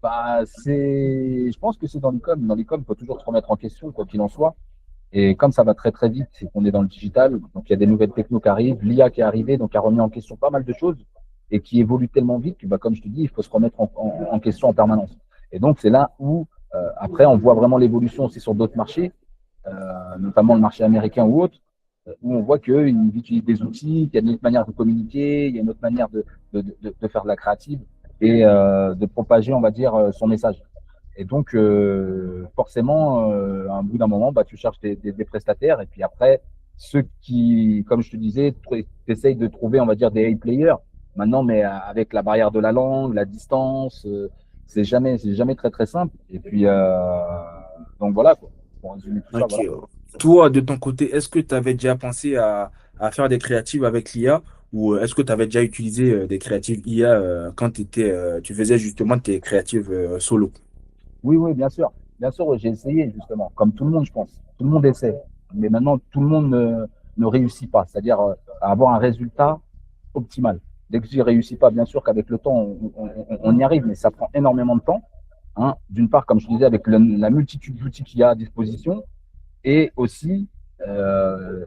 Bah, je pense que c'est dans l'e-com. Dans l'e-com, il faut toujours se remettre en question, quoi qu'il en soit. Et comme ça va très très vite, c'est qu'on est dans le digital, donc il y a des nouvelles technos qui arrivent, l'IA qui est arrivée, donc a remis en question pas mal de choses et qui évolue tellement vite que, bah, comme je te dis, il faut se remettre en question en permanence. Et donc c'est là où, après, on voit vraiment l'évolution aussi sur d'autres marchés, notamment le marché américain ou autre, où on voit qu'ils utilisent des outils, qu'il y a une autre manière de communiquer, il y a une autre manière de faire de la créative et de propager, on va dire, son message. Et donc, forcément, à un bout d'un moment, bah, tu cherches des prestataires. Et puis après, ceux qui, comme je te disais, tu essayes de trouver, on va dire, des A-players. Maintenant, mais avec la barrière de la langue, la distance, c'est jamais très, très simple. Et puis, donc voilà, quoi. Pour résumer tout ça, Ok. voilà. Toi, de ton côté, est-ce que tu avais déjà pensé à faire des créatives avec l'IA ou est-ce que tu avais déjà utilisé des créatives IA quand tu faisais justement tes créatives solo? Oui, oui, bien sûr. Bien sûr, oui, j'ai essayé, justement, comme tout le monde, je pense. Tout le monde essaie. Mais maintenant, tout le monde ne réussit pas. C'est-à-dire à avoir un résultat optimal. Dès que j'y réussis pas, bien sûr qu'avec le temps, on y arrive, mais ça prend énormément de temps. Hein. D'une part, comme je disais, avec la multitude d'outils qu'il y a à disposition, et aussi, euh,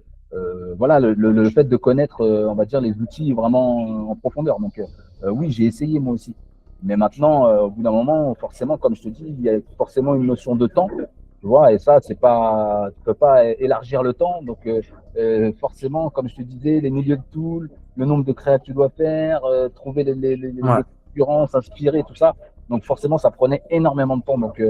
voilà, le fait de connaître, on va dire, les outils vraiment en profondeur. Donc, oui, j'ai essayé moi aussi. Mais maintenant, au bout d'un moment, forcément, comme je te dis, il y a forcément une notion de temps, tu vois, et ça, c'est pas, tu peux pas élargir le temps. Donc, forcément, comme je te disais, les milieux de tools, le nombre de créas que tu dois faire, trouver Ouais. les concurrents, s'inspirer, tout ça. Donc, forcément, ça prenait énormément de temps. Donc,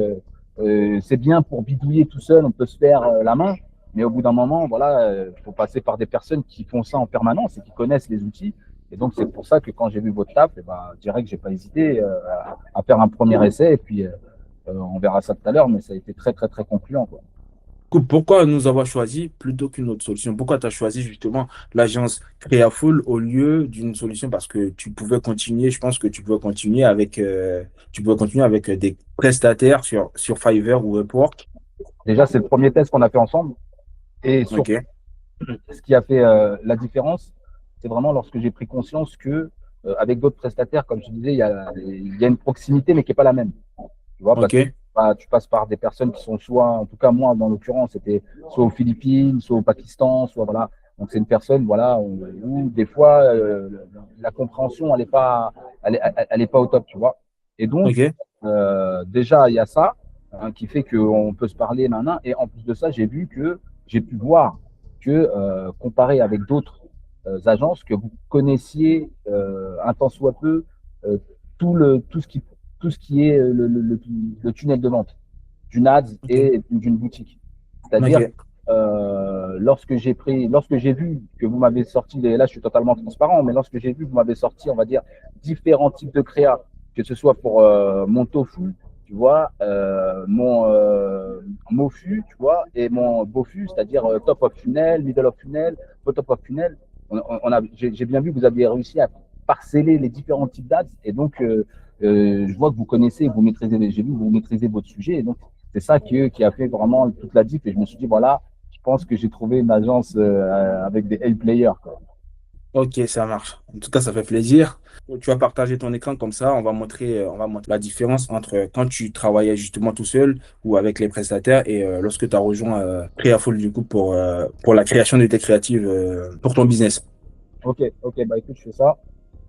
c'est bien pour bidouiller tout seul, on peut se faire la main, mais au bout d'un moment, voilà, faut passer par des personnes qui font ça en permanence et qui connaissent les outils. Et donc, c'est pour ça que quand j'ai vu votre table, eh ben, je dirais que j'ai pas hésité à faire un premier essai et puis on verra ça tout à l'heure, mais ça a été très, très, très concluant, quoi. Pourquoi nous avoir choisi plutôt qu'une autre solution? Pourquoi tu as choisi justement l'agence Creaful au lieu d'une solution? Parce que tu pouvais continuer, je pense que tu pouvais continuer avec des prestataires sur Fiverr ou Upwork. Déjà, c'est le premier test qu'on a fait ensemble. Et Ok, surtout, ce qui a fait la différence, c'est vraiment lorsque j'ai pris conscience que, avec d'autres prestataires, comme je disais, il y a une proximité, mais qui n'est pas la même. Tu vois, parce que ok, bah, tu passes par des personnes qui sont soit, en tout cas moi, dans l'occurrence, c'était soit aux Philippines, soit au Pakistan, soit voilà. Donc c'est une personne, voilà, où des fois la compréhension, elle est pas au top, tu vois. Et donc ok, déjà il y a ça hein, qui fait qu'on peut se parler maintenant. Et en plus de ça, j'ai pu voir que comparé avec d'autres agences, que vous connaissiez un tant soit peu euh, tout ce qui est le tunnel de vente d'une ads ok, et d'une boutique. C'est-à-dire, ok, lorsque j'ai vu que vous m'avez sorti, là je suis totalement transparent, mais lorsque j'ai vu que vous m'avez sorti, on va dire, différents types de créa, que ce soit pour mon tofu, tu vois, mon mofu, tu vois, et mon bofu, c'est-à-dire top of funnel, middle of funnel, bottom of funnel, j'ai bien vu que vous aviez réussi à parceller les différents types d'ads, et donc je vois que vous connaissez, j'ai vu que vous maîtrisez votre sujet, et donc c'est ça qui a fait vraiment toute la diff. Et je me suis dit, voilà, je pense que j'ai trouvé une agence avec des A-players, quoi. Ok, ça marche. En tout cas, ça fait plaisir. Tu vas partager ton écran comme ça. On va montrer la différence entre quand tu travaillais justement tout seul ou avec les prestataires et lorsque tu as rejoint Creaful du coup pour la création de tes créatives pour ton business. Ok, ok, bah écoute, je fais ça.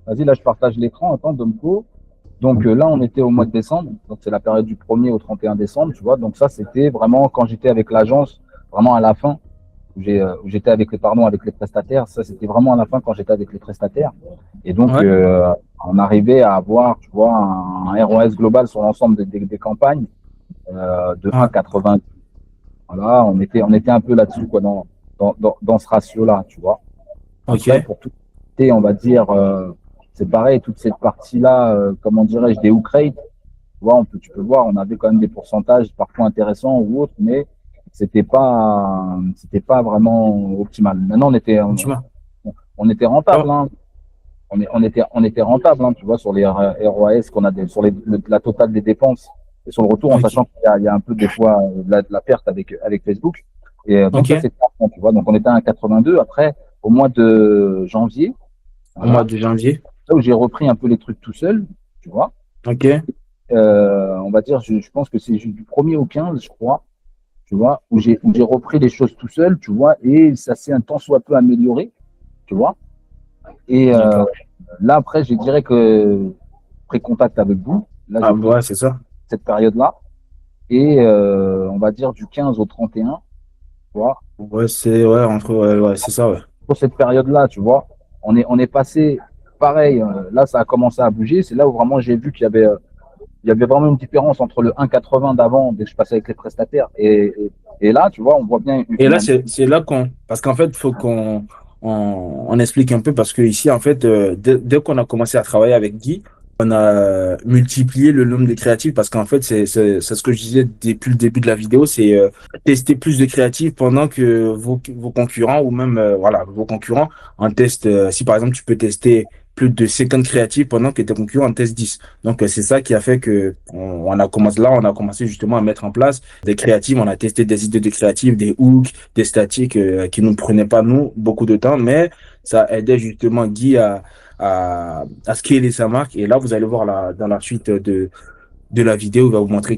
Vas-y, là, je partage l'écran. Attends, Domco. Donc là, on était au mois de décembre. Donc c'est la période du 1er au 31 décembre, tu vois. Donc ça, c'était vraiment quand j'étais avec l'agence, vraiment à la fin, où j'étais avec les, pardon, avec les prestataires. Ça, c'était vraiment à la fin quand j'étais avec les prestataires. Et donc, Ouais. on arrivait à avoir, tu vois, un ROS global sur l'ensemble des campagnes de Ouais. 1,80. Voilà, on était un peu là-dessus, quoi, dans ce ratio-là, tu vois. Après, Ok. pour tout, on va dire, c'est pareil, toute cette partie-là, comment dirais-je, des hook rates, tu vois, tu peux voir, on avait quand même des pourcentages parfois intéressants ou autres, mais c'était pas vraiment optimal. Maintenant, Dis-moi. on était rentable, hein. On était rentable, hein, tu vois, sur les ROAS qu'on a sur la totale des dépenses et sur le retour, en sachant Ok. qu'il y a un peu des fois de la perte avec Facebook. Et donc ça, Ok. c'est bon, tu vois. Donc on était à 1,82. Après, au mois de janvier, Au mois voilà, de janvier. là où j'ai repris un peu les trucs tout seul, tu vois. Ok. On va dire, je pense que c'est du 1er au 15, je crois, tu vois, où j'ai repris les choses tout seul, tu vois, et ça s'est un tant soit peu amélioré, tu vois. Et D'accord. là, après, je dirais que pris contact avec vous. Là, Ah, j'ai pris ouais, c'est ça. cette période-là. Et on va dire du 15 au 31, tu vois. Ouais, c'est ouais, entre ouais, ouais, c'est ça, ouais. Pour cette période-là, tu vois, on est passé pareil. Là, ça a commencé à bouger. C'est là où vraiment j'ai vu qu'il y avait vraiment une différence entre le 1,80 d'avant, dès que je passais avec les prestataires, et là, tu vois, on voit bien Et là, une. c'est là qu'on. Parce qu'en fait, il faut on explique un peu parce que ici, en fait, dès qu'on a commencé à travailler avec Guy, on a multiplié le nombre de créatifs parce qu'en fait, c'est ce que je disais depuis le début de la vidéo, c'est tester plus de créatifs pendant que vos concurrents ou même voilà, vos concurrents en testent. Si par exemple, tu peux tester plus de 50 créatifs pendant que tes concurrents en testent 10. Donc, c'est ça qui a fait que on a commencé justement à mettre en place des créatifs. On a testé des idées de créatifs, des hooks, des statiques qui ne nous prenaient pas, nous, beaucoup de temps, mais ça aidait justement Guy à scaler sa marque. Et là, vous allez voir dans la suite de la vidéo, il va vous montrer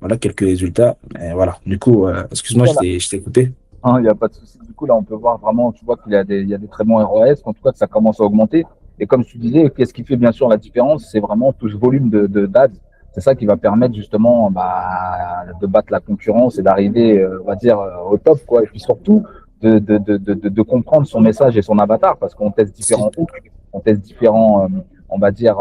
voilà, quelques résultats. Et voilà. Du coup, excuse-moi, je t'ai coupé. Hein, il n'y a pas de souci. Du coup, là, on peut voir vraiment, tu vois qu'il y a des très bons ROS, en tout cas, que ça commence à augmenter. Et comme tu disais, qu'est-ce qui fait bien sûr la différence? C'est vraiment tout ce volume d'ads. C'est ça qui va permettre justement bah, de battre la concurrence et d'arriver, on va dire, au top, quoi. Et puis surtout, de comprendre son message et son avatar, parce qu'on teste différents hooks, on teste différents, on va dire,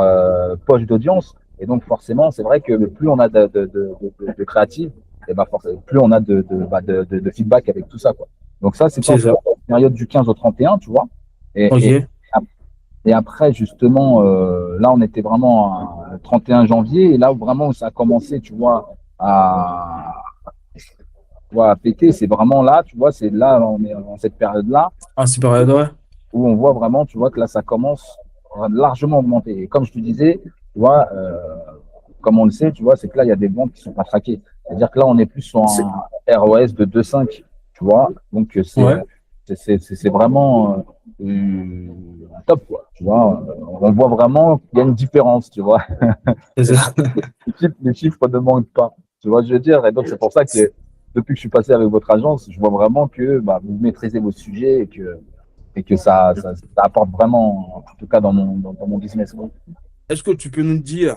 poches d'audience. Et donc, forcément, c'est vrai que plus on a de créatifs, et bah plus on a de feedback avec tout ça, quoi. Donc ça, c'était en C'est tout cas ça. la période du 15 au 31, tu vois. Et, OK. et après, justement, là, on était vraiment le 31 janvier, et là où vraiment ça a commencé, tu vois, à péter, c'est vraiment là, tu vois, c'est là, on est dans cette période-là, Ah, c'est pareil, ouais. où on voit vraiment, tu vois, que là, ça commence à largement augmenter. Et comme je te disais, tu vois, comme on le sait, tu vois, c'est que là, il y a des ventes qui sont pas traquées. C'est-à-dire que là, on est plus sur C'est- un ROS de 2,5, tu vois. Donc, Ouais. c'est vraiment top, quoi. Tu vois, on voit vraiment qu'il y a une différence, tu vois. C'est ça. Les chiffres ne manquent pas. Tu vois ce que je veux dire? Et donc, c'est pour ça que depuis que je suis passé avec votre agence, je vois vraiment que bah, vous maîtrisez vos sujets et que ça apporte vraiment, en tout cas dans mon business, quoi. Est-ce que tu peux nous dire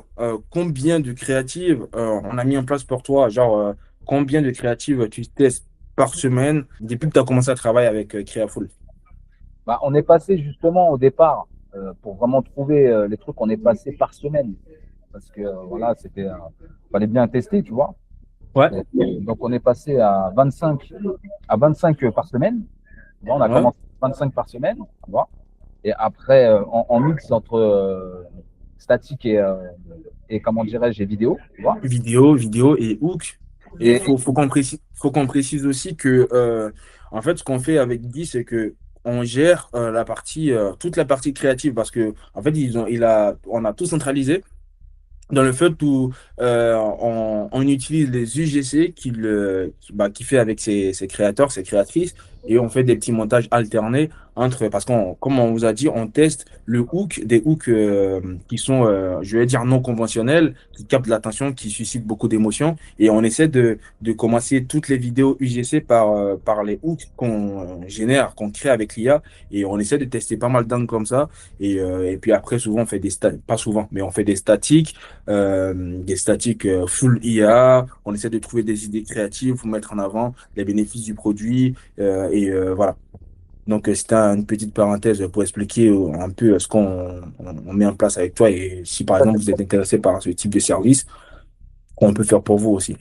combien de créatives on a mis en place pour toi? Genre, combien de créatives tu testes par semaine depuis que tu as commencé à travailler avec Creaful? Bah, on est passé justement au départ, pour vraiment trouver les trucs, on est passé par semaine. Parce que voilà, fallait bien tester, tu vois. Ouais. Donc on est passé à 25 par semaine. Tu vois, on a Ouais. commencé à 25 par semaine, tu vois. Et après, en mix entre statique et comment dirais-je, et vidéo, tu vois. Vidéo et hook. Et Et faut qu'on précise aussi que, en fait, ce qu'on fait avec Guy, c'est que on gère toute la partie créative parce que, en fait, on a tout centralisé dans le fait où on utilise les UGC qu'il qui fait avec ses créateurs, ses créatrices. et on fait des petits montages alternés entre, parce qu'on, comme on vous a dit, on teste des hooks qui sont, je vais dire, non conventionnels, qui captent l'attention, qui suscitent beaucoup d'émotions, et on essaie de commencer toutes les vidéos UGC par les hooks qu'on génère, qu'on crée avec l'IA, et on essaie de tester pas mal d'angles comme ça, et puis après, souvent, on fait des pas souvent, mais on fait des statiques full IA, on essaie de trouver des idées créatives pour mettre en avant les bénéfices du produit, voilà. Donc, c'était une petite parenthèse pour expliquer un peu ce qu'on met en place avec toi et si par exemple vous êtes intéressé par ce type de service, qu'on peut faire pour vous aussi.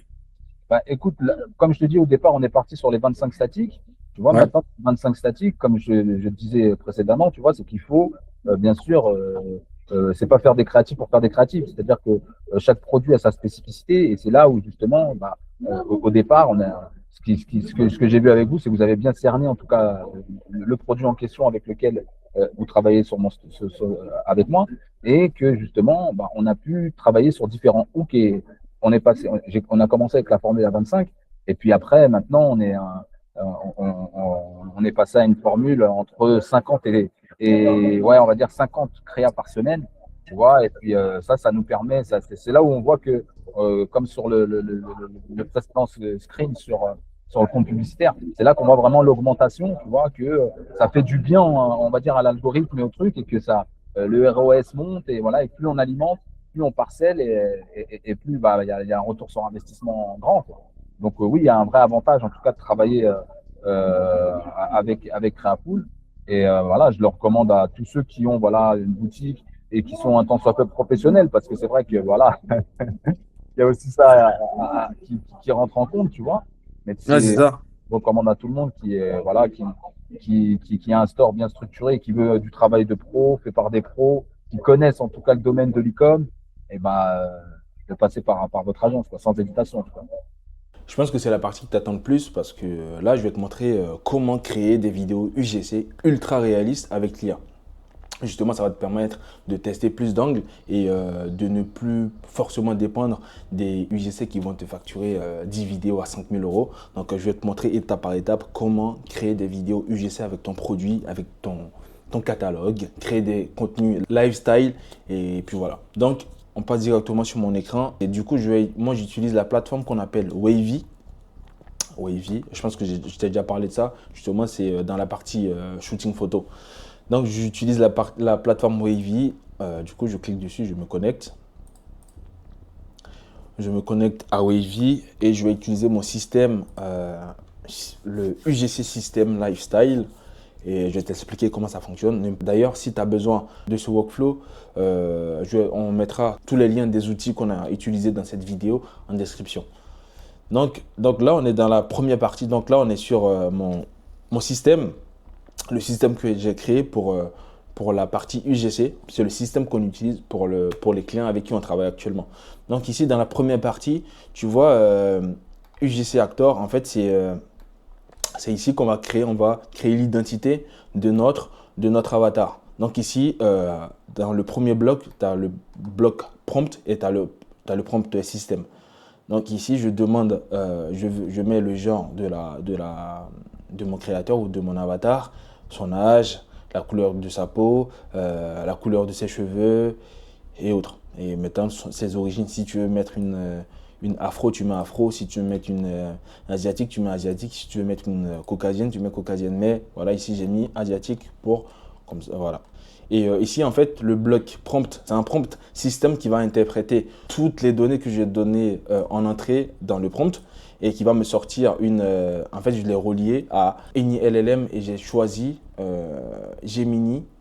Bah, écoute, comme je te dis au départ, on est parti sur les 25 statiques. Tu vois, Ouais, maintenant, 25 statiques, comme je disais précédemment, tu vois, c'est qu'il faut, bien sûr, c'est pas faire des créatifs pour faire des créatifs. C'est-à-dire que chaque produit a sa spécificité et c'est là où, justement, bah, au départ, ce que j'ai vu avec vous, c'est que vous avez bien cerné, en tout cas, le produit en question avec lequel vous travaillez avec moi et que, justement, bah, on a pu travailler sur différents hooks et on a commencé avec la formule à 25, et puis après, maintenant, on est passé à une formule entre 50 ouais, on va dire 50 créas par semaine, tu vois, et puis ça nous permet, c'est là où on voit que, comme sur le précédent screen sur le compte publicitaire, c'est là qu'on voit vraiment l'augmentation, tu vois, que ça fait du bien, on va dire, à l'algorithme et au truc, et que le ROS monte, et voilà, et plus on alimente, plus on parcelle et plus bah, y a un retour sur investissement grand, quoi. Donc oui, il y a un vrai avantage en tout cas de travailler avec Creapool. Et voilà, je le recommande à tous ceux qui ont voilà une boutique et qui sont un tant soit peu professionnels parce que c'est vrai que voilà, il y a aussi ça qui rentre en compte, tu vois. Mais ouais, c'est c'est ça. je recommande à tout le monde voilà qui a un store bien structuré, qui veut du travail de pro, fait par des pros, qui connaissent en tout cas le domaine de l'e-com, et ben de passer par votre agence, quoi, sans hésitation, en tout cas. Je pense que c'est la partie qui t'attend le plus parce que là, je vais te montrer comment créer des vidéos UGC ultra réalistes avec l'IA. Justement, ça va te permettre de tester plus d'angles et de ne plus forcément dépendre des UGC qui vont te facturer 10 vidéos à 5 000 euros. Donc, je vais te montrer étape par étape comment créer des vidéos UGC avec ton produit, avec ton catalogue, créer des contenus lifestyle et puis voilà. Donc, on passe directement sur mon écran et du coup, moi, j'utilise la plateforme qu'on appelle Wavy. Wavy, je pense que je t'ai déjà parlé de ça. Justement, c'est dans la partie shooting photo. Donc, j'utilise la plateforme Wavy. Du coup, je clique dessus, je me connecte. Je me connecte à Wavy et je vais utiliser mon système, le UGC System Lifestyle. Et je vais t'expliquer comment ça fonctionne. D'ailleurs, si tu as besoin de ce workflow, on mettra tous les liens des outils qu'on a utilisés dans cette vidéo en description. Donc là, on est dans la première partie. Donc là, on est sur mon système. Le système que j'ai créé pour la partie UGC, c'est le système qu'on utilise pour les clients avec qui on travaille actuellement. Donc ici, dans la première partie, tu vois UGC Actor, en fait, c'est ici qu'on va créer l'identité de notre avatar. Donc ici, dans le premier bloc, tu as le bloc prompt et tu as le prompt système. Donc ici, je demande, je mets le genre de mon créateur ou de mon avatar, son âge, la couleur de sa peau, la couleur de ses cheveux et autres. Et maintenant, ses origines, si tu veux mettre une afro, tu mets afro. Si tu veux mettre une asiatique, tu mets asiatique. Si tu veux mettre une caucasienne, tu mets caucasienne. Mais voilà, ici, j'ai mis asiatique comme ça, voilà. Et ici, en fait, le bloc prompt, c'est un prompt système qui va interpréter toutes les données que j'ai données en entrée dans le prompt et qui va me sortir en fait, je l'ai relié à Any LLM et j'ai choisi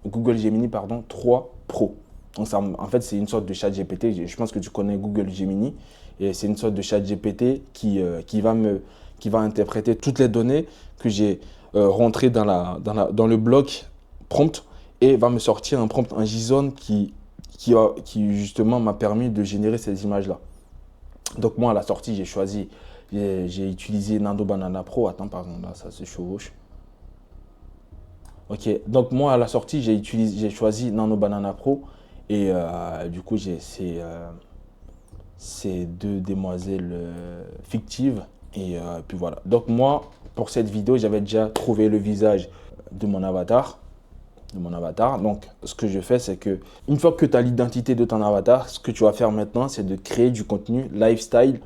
Google Gemini, pardon, 3 Pro. Donc, ça, en fait, c'est une sorte de chat GPT. Je pense que tu connais Google Gemini. Et c'est une sorte de chat GPT qui va interpréter toutes les données que j'ai rentrées dans le bloc prompt et va me sortir un prompt en JSON qui justement m'a permis de générer ces images-là. Donc moi, à la sortie, j'ai utilisé Nano Banana Pro. Attends, pardon, là, ça se chevauche. Ok, donc moi, à la sortie, j'ai choisi Nano Banana Pro et du coup, j'ai ces deux demoiselles fictives Et puis voilà. Donc moi, pour cette vidéo, j'avais déjà trouvé le visage de mon avatar. Donc, ce que je fais, c'est que une fois que tu as l'identité de ton avatar, ce que tu vas faire maintenant, c'est de créer du contenu lifestyle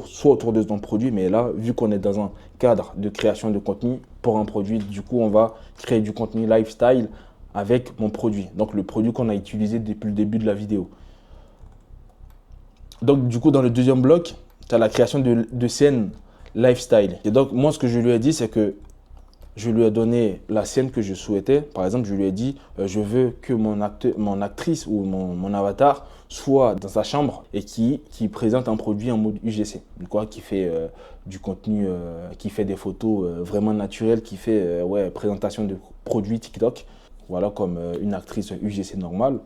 soit autour de ton produit. Mais là, vu qu'on est dans un cadre de création de contenu pour un produit, du coup, on va créer du contenu lifestyle avec mon produit. Donc, le produit qu'on a utilisé depuis le début de la vidéo. Donc, du coup, dans le deuxième bloc, tu as la création de scènes lifestyle. Et donc, moi, ce que je lui ai dit, c'est que je lui ai donné la scène que je souhaitais. Par exemple, je lui ai dit, je veux que mon actrice ou mon avatar soit dans sa chambre et qui présente un produit en mode UGC. Qui fait du contenu, qui fait des photos vraiment naturelles, qui fait présentation de produits TikTok. Voilà, comme une actrice UGC normale.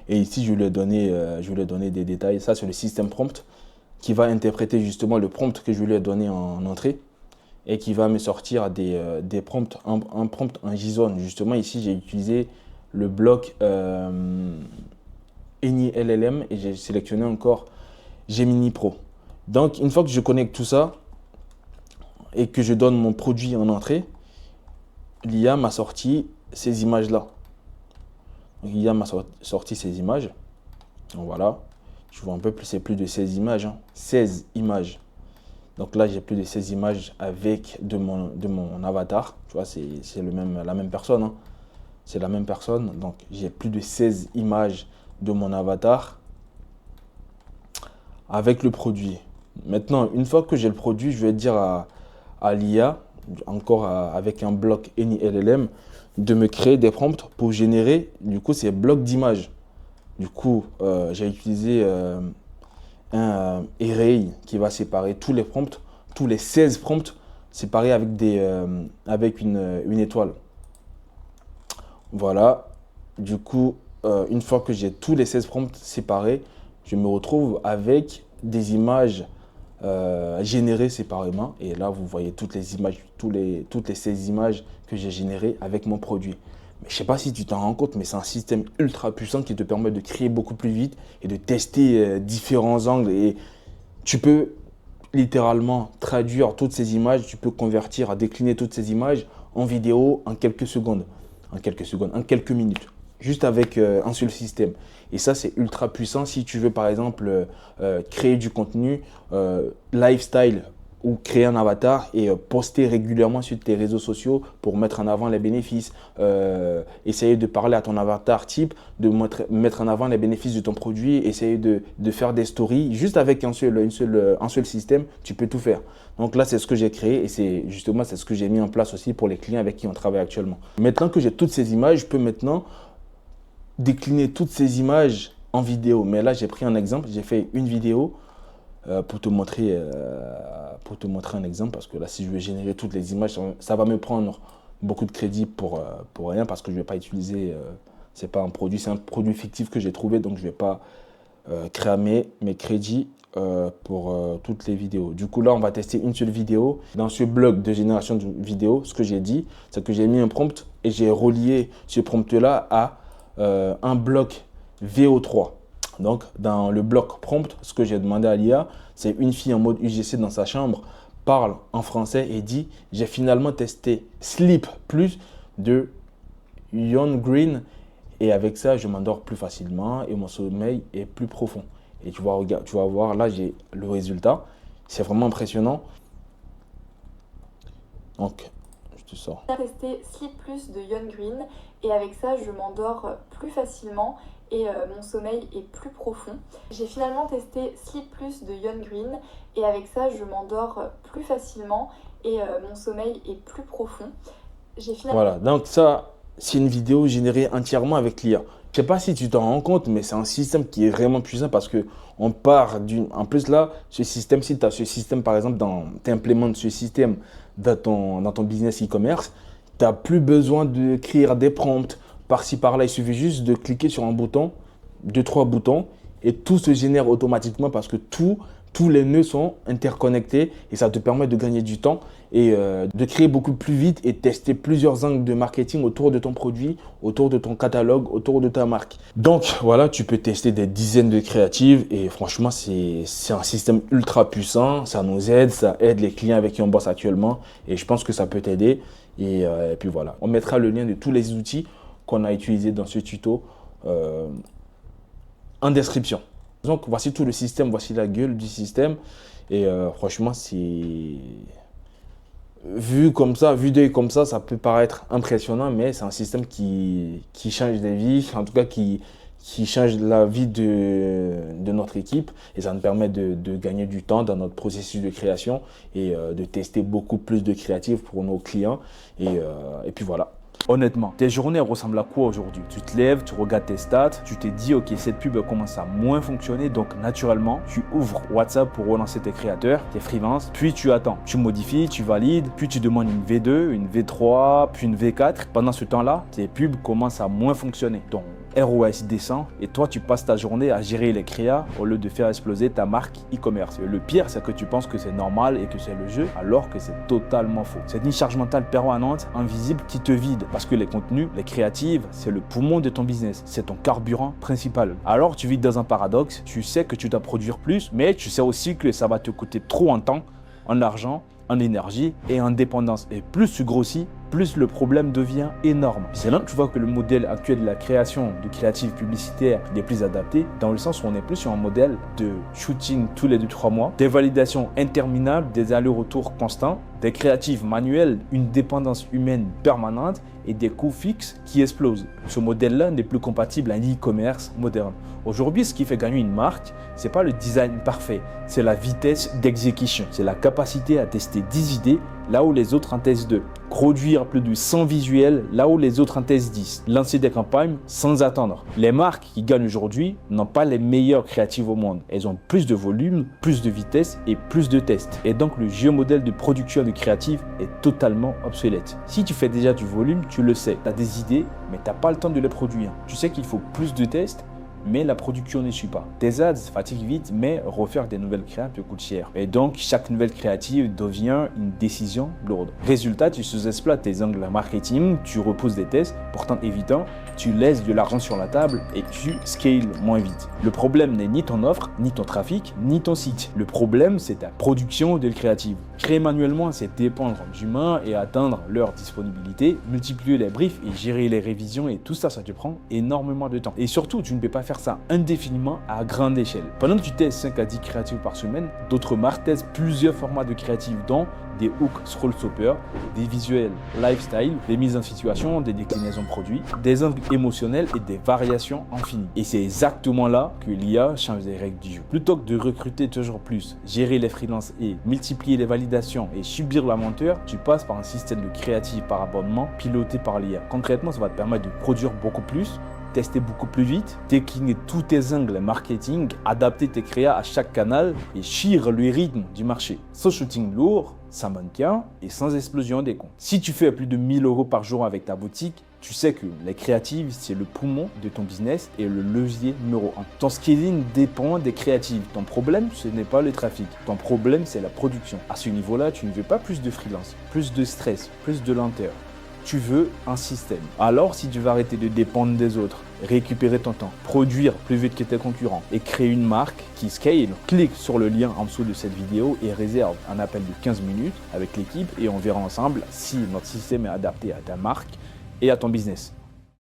Et ici, je lui ai donné des détails. Ça, c'est le système prompt qui va interpréter justement le prompt que je lui ai donné en entrée et qui va me sortir des prompts, un prompt en JSON. Justement, ici, j'ai utilisé le bloc Eni LLM et j'ai sélectionné encore Gemini Pro. Donc, une fois que je connecte tout ça et que je donne mon produit en entrée, l'IA m'a sorti ces images-là. L'IA m'a sorti ces images. Donc voilà, je vois un peu plus, c'est plus de 16 images. 16 images. Donc là, j'ai plus de 16 images avec de mon avatar. Tu vois, c'est la même personne. Hein. C'est la même personne. Donc, j'ai plus de 16 images de mon avatar avec le produit. Maintenant, une fois que j'ai le produit, je vais dire à l'IA, encore avec un bloc Eni LLM, de me créer des prompts pour générer, du coup, ces blocs d'images. Du coup, j'ai utilisé un array qui va séparer tous les prompts, tous les 16 prompts séparés avec une étoile. Voilà. Du coup, une fois que j'ai tous les 16 prompts séparés, je me retrouve avec des images générées séparément. Et là, vous voyez toutes les images, toutes les 16 images que j'ai générées avec mon produit. Mais je ne sais pas si tu t'en rends compte, mais c'est un système ultra puissant qui te permet de créer beaucoup plus vite et de tester différents angles. Et tu peux littéralement traduire toutes ces images, tu peux convertir, décliner toutes ces images en vidéo en quelques secondes, en quelques minutes, juste avec un seul système. Et ça, c'est ultra puissant si tu veux, par exemple, créer du contenu lifestyle ou créer un avatar et poster régulièrement sur tes réseaux sociaux pour mettre en avant les bénéfices, essayer de parler à ton avatar type, de mettre en avant les bénéfices de ton produit, essayer de faire des stories. Juste avec un seul système, tu peux tout faire. Donc là, c'est ce que j'ai créé et c'est ce que j'ai mis en place aussi pour les clients avec qui on travaille actuellement. Maintenant que j'ai toutes ces images, je peux maintenant décliner toutes ces images en vidéo. Mais là, j'ai pris un exemple, j'ai fait une vidéo pour te montrer un exemple, parce que là, si je veux générer toutes les images, ça va me prendre beaucoup de crédit pour rien, parce que je ne vais pas utiliser, c'est pas un produit, c'est un produit fictif que j'ai trouvé, donc je ne vais pas cramer mes crédits pour toutes les vidéos. Du coup, là, on va tester une seule vidéo. Dans ce bloc de génération de vidéos, ce que j'ai dit, c'est que j'ai mis un prompt et j'ai relié ce prompt-là à un bloc VO3. Donc, dans le bloc prompt, ce que j'ai demandé à l'IA, c'est une fille en mode UGC dans sa chambre, parle en français et dit « J'ai finalement testé Sleep Plus de John Green et avec ça, je m'endors plus facilement et mon sommeil est plus profond. » Et tu vas voir, là, j'ai le résultat. C'est vraiment impressionnant. Donc, je te sors. J'ai testé Sleep Plus de John Green et avec ça, je m'endors plus facilement et mon sommeil est plus profond. J'ai finalement testé Sleep Plus de John Green et avec ça, je m'endors plus facilement et mon sommeil est plus profond. Voilà, donc ça, c'est une vidéo générée entièrement avec l'IA. Je ne sais pas si tu t'en rends compte, mais c'est un système qui est vraiment puissant parce qu'on part d'une… En plus là, ce système, si tu as ce système par exemple, tu implémentes ce système dans ton business e-commerce, tu n'as plus besoin d'écrire des prompts par-ci par-là. Il suffit juste de cliquer sur un bouton, 2-3 boutons, Et tout se génère automatiquement parce que tous les nœuds sont interconnectés et ça te permet de gagner du temps et de créer beaucoup plus vite et tester plusieurs angles de marketing autour de ton produit, autour de ton catalogue, autour de ta marque. Donc voilà, tu peux tester des dizaines de créatives et franchement, c'est un système ultra puissant. Ça nous aide, ça aide les clients avec qui on bosse actuellement et je pense que ça peut t'aider. Et puis voilà, on mettra le lien de tous les outils qu'on a utilisés dans ce tuto en description. Donc voici tout le système, voici la gueule du système et franchement c'est vu comme ça, vu d'œil comme ça peut paraître impressionnant, mais c'est un système qui change des vies, en tout cas qui change la vie de notre équipe et ça nous permet de gagner du temps dans notre processus de création et de tester beaucoup plus de créatives pour nos clients et puis voilà. Honnêtement, tes journées ressemblent à quoi aujourd'hui? Tu te lèves, tu regardes tes stats, tu te dis ok, cette pub commence à moins fonctionner, donc naturellement tu ouvres WhatsApp pour relancer tes créateurs, tes freelances, puis tu attends, tu modifies, tu valides, puis tu demandes une V2, une V3, puis une V4. Pendant ce temps-là, tes pubs commencent à moins fonctionner. Donc ROAS descend et toi tu passes ta journée à gérer les créas au lieu de faire exploser ta marque e-commerce. Le pire, c'est que tu penses que c'est normal et que c'est le jeu alors que c'est totalement faux. C'est une charge mentale permanente, invisible qui te vide parce que les contenus, les créatives, c'est le poumon de ton business, c'est ton carburant principal. Alors tu vis dans un paradoxe, tu sais que tu dois produire plus mais tu sais aussi que ça va te coûter trop en temps, en argent, en énergie et en dépendance. Et plus tu grossis, plus le problème devient énorme. C'est là que tu vois que le modèle actuel de la création de créatives publicitaires n'est plus adapté, dans le sens où on est plus sur un modèle de shooting tous les 2-3 mois, des validations interminables, des allers-retours constants, des créatives manuelles, une dépendance humaine permanente et des coûts fixes qui explosent. Ce modèle-là n'est plus compatible à l'e-commerce moderne. Aujourd'hui, ce qui fait gagner une marque, c'est pas le design parfait, c'est la vitesse d'exécution, c'est la capacité à tester 10 idées là où les autres en testent 2. Produire plus de 100 visuels là où les autres en testent 10. Lancer des campagnes sans attendre. Les marques qui gagnent aujourd'hui n'ont pas les meilleures créatives au monde. Elles ont plus de volume, plus de vitesse et plus de tests. Et donc le géomodèle de production de créatives est totalement obsolète. Si tu fais déjà du volume, tu le sais. Tu as des idées, mais tu n'as pas le temps de les produire. Tu sais qu'il faut plus de tests, mais la production ne suit pas. Tes ads fatiguent vite, mais refaire des nouvelles créatives te coûte cher. Et donc, chaque nouvelle créative devient une décision lourde. Résultat, tu sous-exploites tes angles marketing, tu repousses des tests, pourtant évident, tu laisses de l'argent sur la table et tu scales moins vite. Le problème n'est ni ton offre, ni ton trafic, ni ton site. Le problème, c'est ta production de créative. Créer manuellement, c'est dépendre d'humains et atteindre leur disponibilité, multiplier les briefs et gérer les révisions et tout ça, ça te prend énormément de temps. Et surtout, tu ne peux pas faire ça indéfiniment à grande échelle. Pendant que tu testes 5 à 10 créatives par semaine, d'autres marques testent plusieurs formats de créatives dont des hooks scroll stopper, des visuels lifestyle, des mises en situation, des déclinaisons de produits, des angles émotionnels et des variations infinies. Et c'est exactement là que l'IA change les règles du jeu. Plutôt que de recruter toujours plus, gérer les freelances et multiplier les validations et subir la lenteur, tu passes par un système de créative par abonnement piloté par l'IA. Concrètement, ça va te permettre de produire beaucoup plus, tester beaucoup plus vite, décliner tous tes angles marketing, adapter tes créas à chaque canal et suivre le rythme du marché. Sans shooting lourd, sans mannequin et sans explosion des comptes. Si tu fais plus de 1000 € par jour avec ta boutique, tu sais que les créatives, c'est le poumon de ton business et le levier numéro 1. Ton scaling dépend des créatives. Ton problème, ce n'est pas le trafic. Ton problème, c'est la production. À ce niveau-là, tu ne veux pas plus de freelance, plus de stress, plus de lenteur. Tu veux un système. Alors, si tu veux arrêter de dépendre des autres, récupérer ton temps, produire plus vite que tes concurrents et créer une marque qui scale, clique sur le lien en dessous de cette vidéo et réserve un appel de 15 minutes avec l'équipe et on verra ensemble si notre système est adapté à ta marque et à ton business.